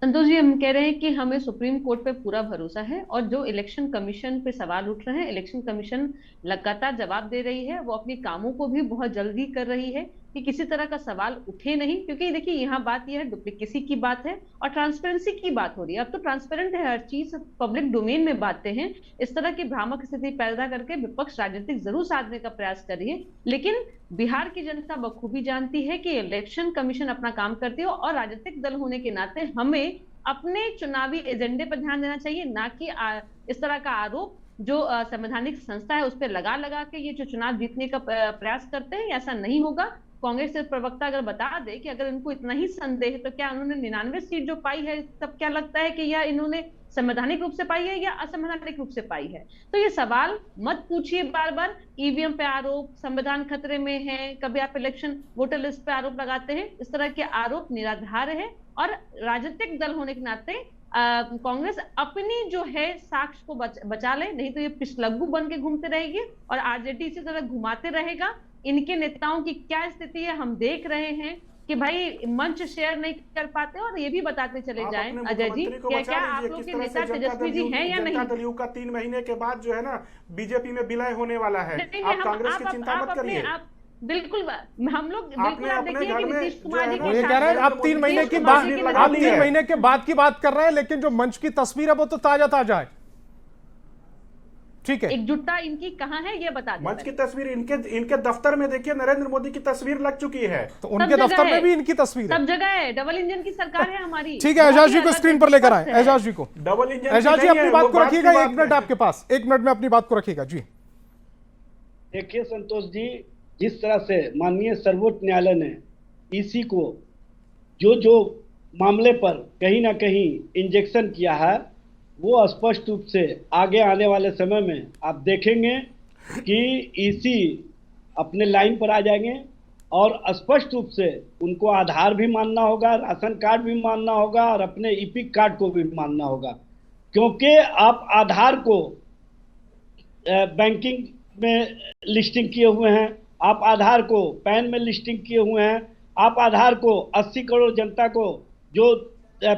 संतोष जी, हम कह रहे हैं कि हमें सुप्रीम कोर्ट पे पूरा भरोसा है और जो इलेक्शन कमीशन पे सवाल उठ रहे हैं, इलेक्शन कमीशन लगातार जवाब दे रही है, वो अपने कामों को भी बहुत जल्दी कर रही है कि किसी तरह का सवाल उठे नहीं। क्योंकि देखिए यहाँ बात यह है, डुप्लीकेसी की बात है और ट्रांसपेरेंसी की बात हो रही है। अब तो ट्रांसपेरेंट है हर चीज, पब्लिक डोमेन में बातें हैं। इस तरह की भ्रामक स्थिति पैदा करके विपक्ष राजनीतिक जरूर साधने का प्रयास कर रही है, लेकिन बिहार की जनता बखूबी जानती है कि इलेक्शन कमीशन अपना काम करती है और राजनीतिक दल होने के नाते हमें अपने चुनावी एजेंडे पर ध्यान देना चाहिए, ना कि इस तरह का आरोप जो संवैधानिक संस्था है उस पर लगा के ये जो चुनाव जीतने का प्रयास करते हैं। ऐसा नहीं होगा। कांग्रेस के प्रवक्ता अगर बता दे कि अगर इनको इतना ही संदेह है तो क्या उन्होंने 99 सीट जो पाई है, तब क्या लगता है कि यह इन्होंने संवैधानिक रूप से पाई है या असंवैधानिक रूप से पाई है? तो ये सवाल मत पूछिए बार बार। ईवीएम पे आरोप, संविधान खतरे में है, कभी आप इलेक्शन वोटर लिस्ट पे आरोप लगाते हैं। इस तरह के आरोप निराधार है और राजनीतिक दल होने के नाते कांग्रेस अपनी जो है साक्ष्य को बचा ले, नहीं तो ये पिछलग्गू बन के घूमते रहेगी और आरजेडी इसी तरह घुमाते रहेगा। इनके नेताओं की क्या स्थिति है हम देख रहे हैं कि भाई मंच शेयर नहीं कर पाते। और ये भी बताते चले जाएं अजय जी, क्या आप लोग के नेता तेजस्वी जी हैं या नहीं? जनता दल का 3 महीने के बाद जो है ना बीजेपी में विलय होने वाला है। आप कांग्रेस की चिंता मत करिए। बिल्कुल हम लोग बिल्कुल आप देखिए कि नीतीश कुमार जी ये कह रहे हैं आप 3 महीने की बात, आप 3 महीने के बाद की बात कर रहे हैं, लेकिन जो मंच की तस्वीर है वो तो ताजा है। ठीक है, एकजुटता इनकी कहाँ है ये बता दें। मंच की तस्वीर इनके दफ्तर में देखिए, नरेंद्र मोदी की तस्वीर लग चुकी है, तो उनके दफ्तर में भी इनकी तस्वीर है, सब जगह है। डबल इंजन की सरकार है हमारी। ठीक है, एजाज जी को स्क्रीन पर लेकर आए। एजाज जी को, डबल इंजन, एजाज जी अपनी बात को रखिएगा, 1 मिनट आपके पास, 1 मिनट में अपनी बात को रखिएगा जी। देखिए संतोष जी, जिस तरह से माननीय सर्वोच्च न्यायालय ने ईसी को जो मामले पर कहीं ना कहीं इंजेक्शन किया है, वो स्पष्ट रूप से आगे आने वाले समय में आप देखेंगे कि ईसी अपने लाइन पर आ जाएंगे और स्पष्ट रूप से उनको आधार भी मानना होगा, राशन कार्ड भी मानना होगा और अपने ईपिक कार्ड को भी मानना होगा। क्योंकि आप आधार को बैंकिंग में लिस्टिंग किए हुए हैं, आप आधार को पैन में लिस्टिंग किए हुए हैं, आप आधार को 80 करोड़ जनता को जो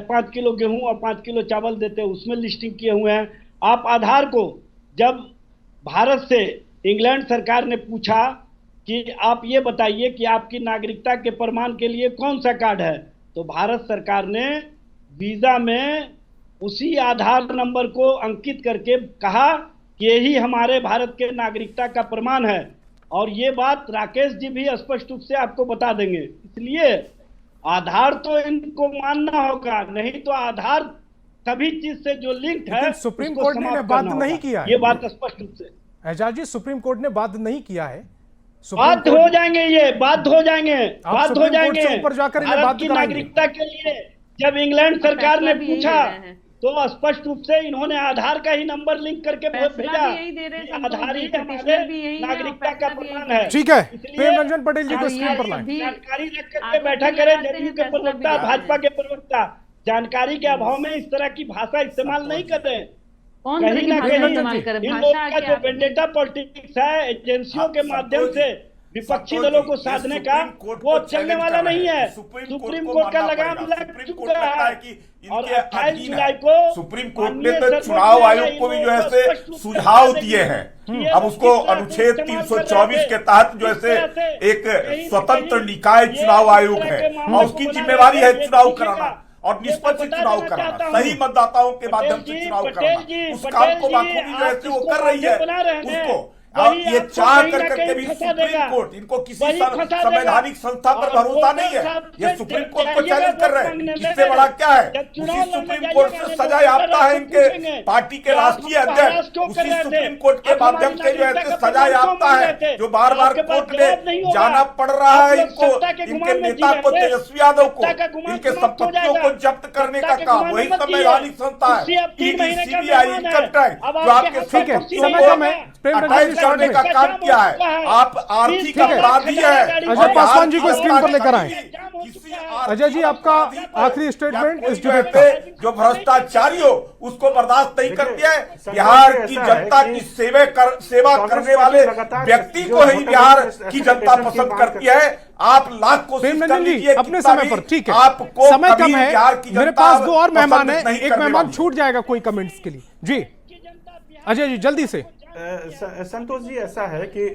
5 किलो गेहूं और 5 किलो चावल देते हैं उसमें लिस्टिंग किए हुए हैं। आप आधार को जब भारत से इंग्लैंड सरकार ने पूछा कि आप ये बताइए कि आपकी नागरिकता के प्रमाण के लिए कौन सा कार्ड है, तो भारत सरकार ने वीजा में उसी आधार नंबर को अंकित करके कहा कि यही हमारे भारत के नागरिकता का प्रमाण है। और ये बात राकेश जी भी स्पष्ट रूप से आपको बता देंगे। इसलिए आधार तो इनको मानना होगा, नहीं तो आधार सभी चीज से जो लिंक है लेकिन सुप्रीम उसको कोर्ट ने समाप्त बात करना नहीं होगा। किया है। ये बात स्पष्ट रूप से एजाज जी, सुप्रीम कोर्ट ने बात नहीं किया है। सुप्रीम बात कोर्ट- हो जाएंगे, ये बात हो जाएंगे, आप बात हो सुप्रीम कोर्ट जाएंगे। से ऊपर जाकर इन्हें भारत बात की कराएंगे। नागरिकता के लिए जब इंग्लैंड सरकार ने फैसला भी यही पूछा ले रहे हैं। तो स्पष्ट रूप से इन्होंने आधार का ही नंबर लिंक करके फैसला भेजा। भी यही दे रहे हैं, कि आधार ही संतोष जी, हमारे पिटिशनर भी यही है और नागरिकता का फैसला भी प्रमाण यही है। ठीक है, इसलिए प्रेम रंजन पटेल जी को और स्क्रीन पर ये लाएं। भी जानकारी रख करके आगे बैठा भी करें लगाते जदयू हैं, के फैसला भी प्रवक्ता, लगाते हैं। भाजपा के प्रवक्ता जानकारी के अभाव में इस तरह की भाषा इस्तेमाल नहीं कर रहे हैं। कौन तरह कहीं की ना भाषा कहीं इस्तेमाल करे? इन भाषा लोगों का क्या जो वेंडेटा पॉलिटिक्स है एजेंसियों के माध्यम से विपक्षी दलों को साधने का वो चलने वाला नहीं है। सुप्रीम कोर्ट का लगाम लग चुका है और 28 जुलाई को सुप्रीम कोर्ट ने तो चुनाव आयोग को भी जो है से सुझाव दिए हैं। अब उसको अनुच्छेद 324 के तहत जो है से एक स्वतंत्र निकाय चुनाव आयोग है और उसकी जिम्मेवारी है चुनाव कराना और निष्पक्ष चुनाव कराना, सही मतदाताओं के माध्यम से चुनाव कराना। उस काम को बाखूबी जो है से वो कर रही है उसको। और ये चाह कर करके भी सुप्रीम कोर्ट, इनको किसी संवैधानिक संस्था पर भरोसा नहीं है, ये सुप्रीम कोर्ट को चैलेंज कर रहे हैं। इससे बड़ा क्या है? उसी सुप्रीम कोर्ट से सजा याफ्ता है इनके पार्टी के राष्ट्रीय अध्यक्ष, उसी सुप्रीम कोर्ट के माध्यम से जो है सजा याफ्ता है, जो बार बार कोर्ट में जाना पड़ रहा है इनको, इनके नेता को, तेजस्वी यादव को, इनके संपत्तियों को जब्त करने का काम वही संवैधानिक संस्था है। ईडी, सीबीआई, इनकम टैक्स जो आपके संपत्तियों को 28 करने का काम किया है। आप आर्थिक अपराधी है। अजय पासवान जी को स्क्रीन पर लेकर आए। अजय जी, आपका आखिरी स्टेटमेंट इस डिबेट पे। जो भ्रष्टाचारी हो उसको बर्दाश्त नहीं करती है। बिहार की जनता की सेवा करने वाले व्यक्ति को ही बिहार की जनता पसंद करती है। आप लाख कोशिश कर लीजिए अपने समय पर, ठीक है, आपको समय कम है, मेरे पास 2 और मेहमान है, नहीं एक करने मेहमान वाली। छूट जाएगा कोई कमेंट्स के लिए। जी अजय जी, जल्दी से। संतोष जी, ऐसा है कि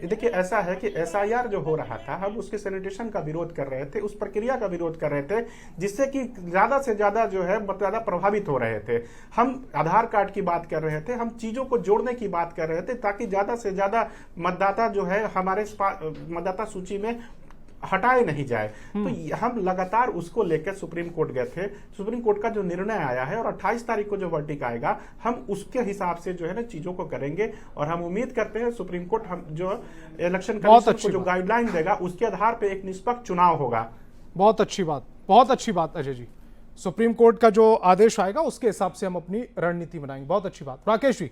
देखिए, ऐसा है कि एसआईआर जो हो रहा था, हम उसके सैनिटेशन का विरोध कर रहे थे, उस प्रक्रिया का विरोध कर रहे थे, जिससे कि ज्यादा से ज्यादा जो है मतदाता प्रभावित हो रहे थे। हम आधार कार्ड की बात कर रहे थे, हम चीजों को जोड़ने की बात कर रहे थे, ताकि ज्यादा से ज्यादा मतदाता जो है हमारे मतदाता सूची में हटाए नहीं जाए। तो हम लगातार उसको लेकर सुप्रीम कोर्ट गए थे। सुप्रीम कोर्ट का जो निर्णय आया है और 28 तारीख को जो वर्डिक्ट आएगा, हम उसके हिसाब से जो है ना चीजों को करेंगे और हम उम्मीद करते हैं सुप्रीम कोर्ट हम जो इलेक्शन कमीशन को जो गाइडलाइन देगा उसके आधार पे एक निष्पक्ष चुनाव होगा। बहुत अच्छी बात, बहुत अच्छी बात अजय जी। सुप्रीम कोर्ट का जो आदेश आएगा उसके हिसाब से हम अपनी रणनीति बनाएंगे। बहुत अच्छी बात। राकेश जी।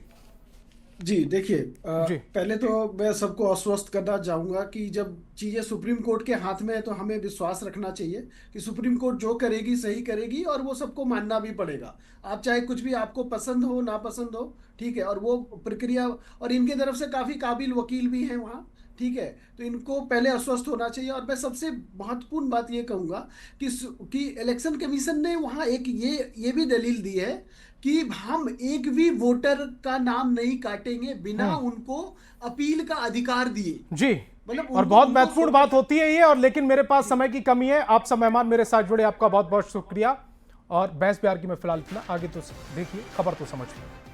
जी देखिए, पहले तो मैं सबको आश्वस्त करना चाहूंगा कि जब चीजें सुप्रीम कोर्ट के हाथ में है तो हमें विश्वास रखना चाहिए कि सुप्रीम कोर्ट जो करेगी सही करेगी और वो सबको मानना भी पड़ेगा। आप चाहे कुछ भी आपको पसंद हो ना पसंद हो, ठीक है, और वो प्रक्रिया, और इनके तरफ से काफी काबिल वकील भी हैं वहाँ, ठीक है, तो इनको पहले आश्वस्त होना चाहिए। और मैं सबसे महत्वपूर्ण बात ये कहूंगा कि इलेक्शन कमीशन ने वहाँ एक ये भी दलील दी है कि हम एक भी वोटर का नाम नहीं काटेंगे बिना उनको अपील का अधिकार दिए। जी, मतलब और बहुत महत्वपूर्ण बात होती है ये। और लेकिन मेरे पास समय की कमी है। आप सब मेहमान मेरे साथ जुड़े, आपका बहुत बहुत शुक्रिया। और बहस प्यार की मैं फिलहाल इतना, आगे तो देखिए, खबर तो समझ लो।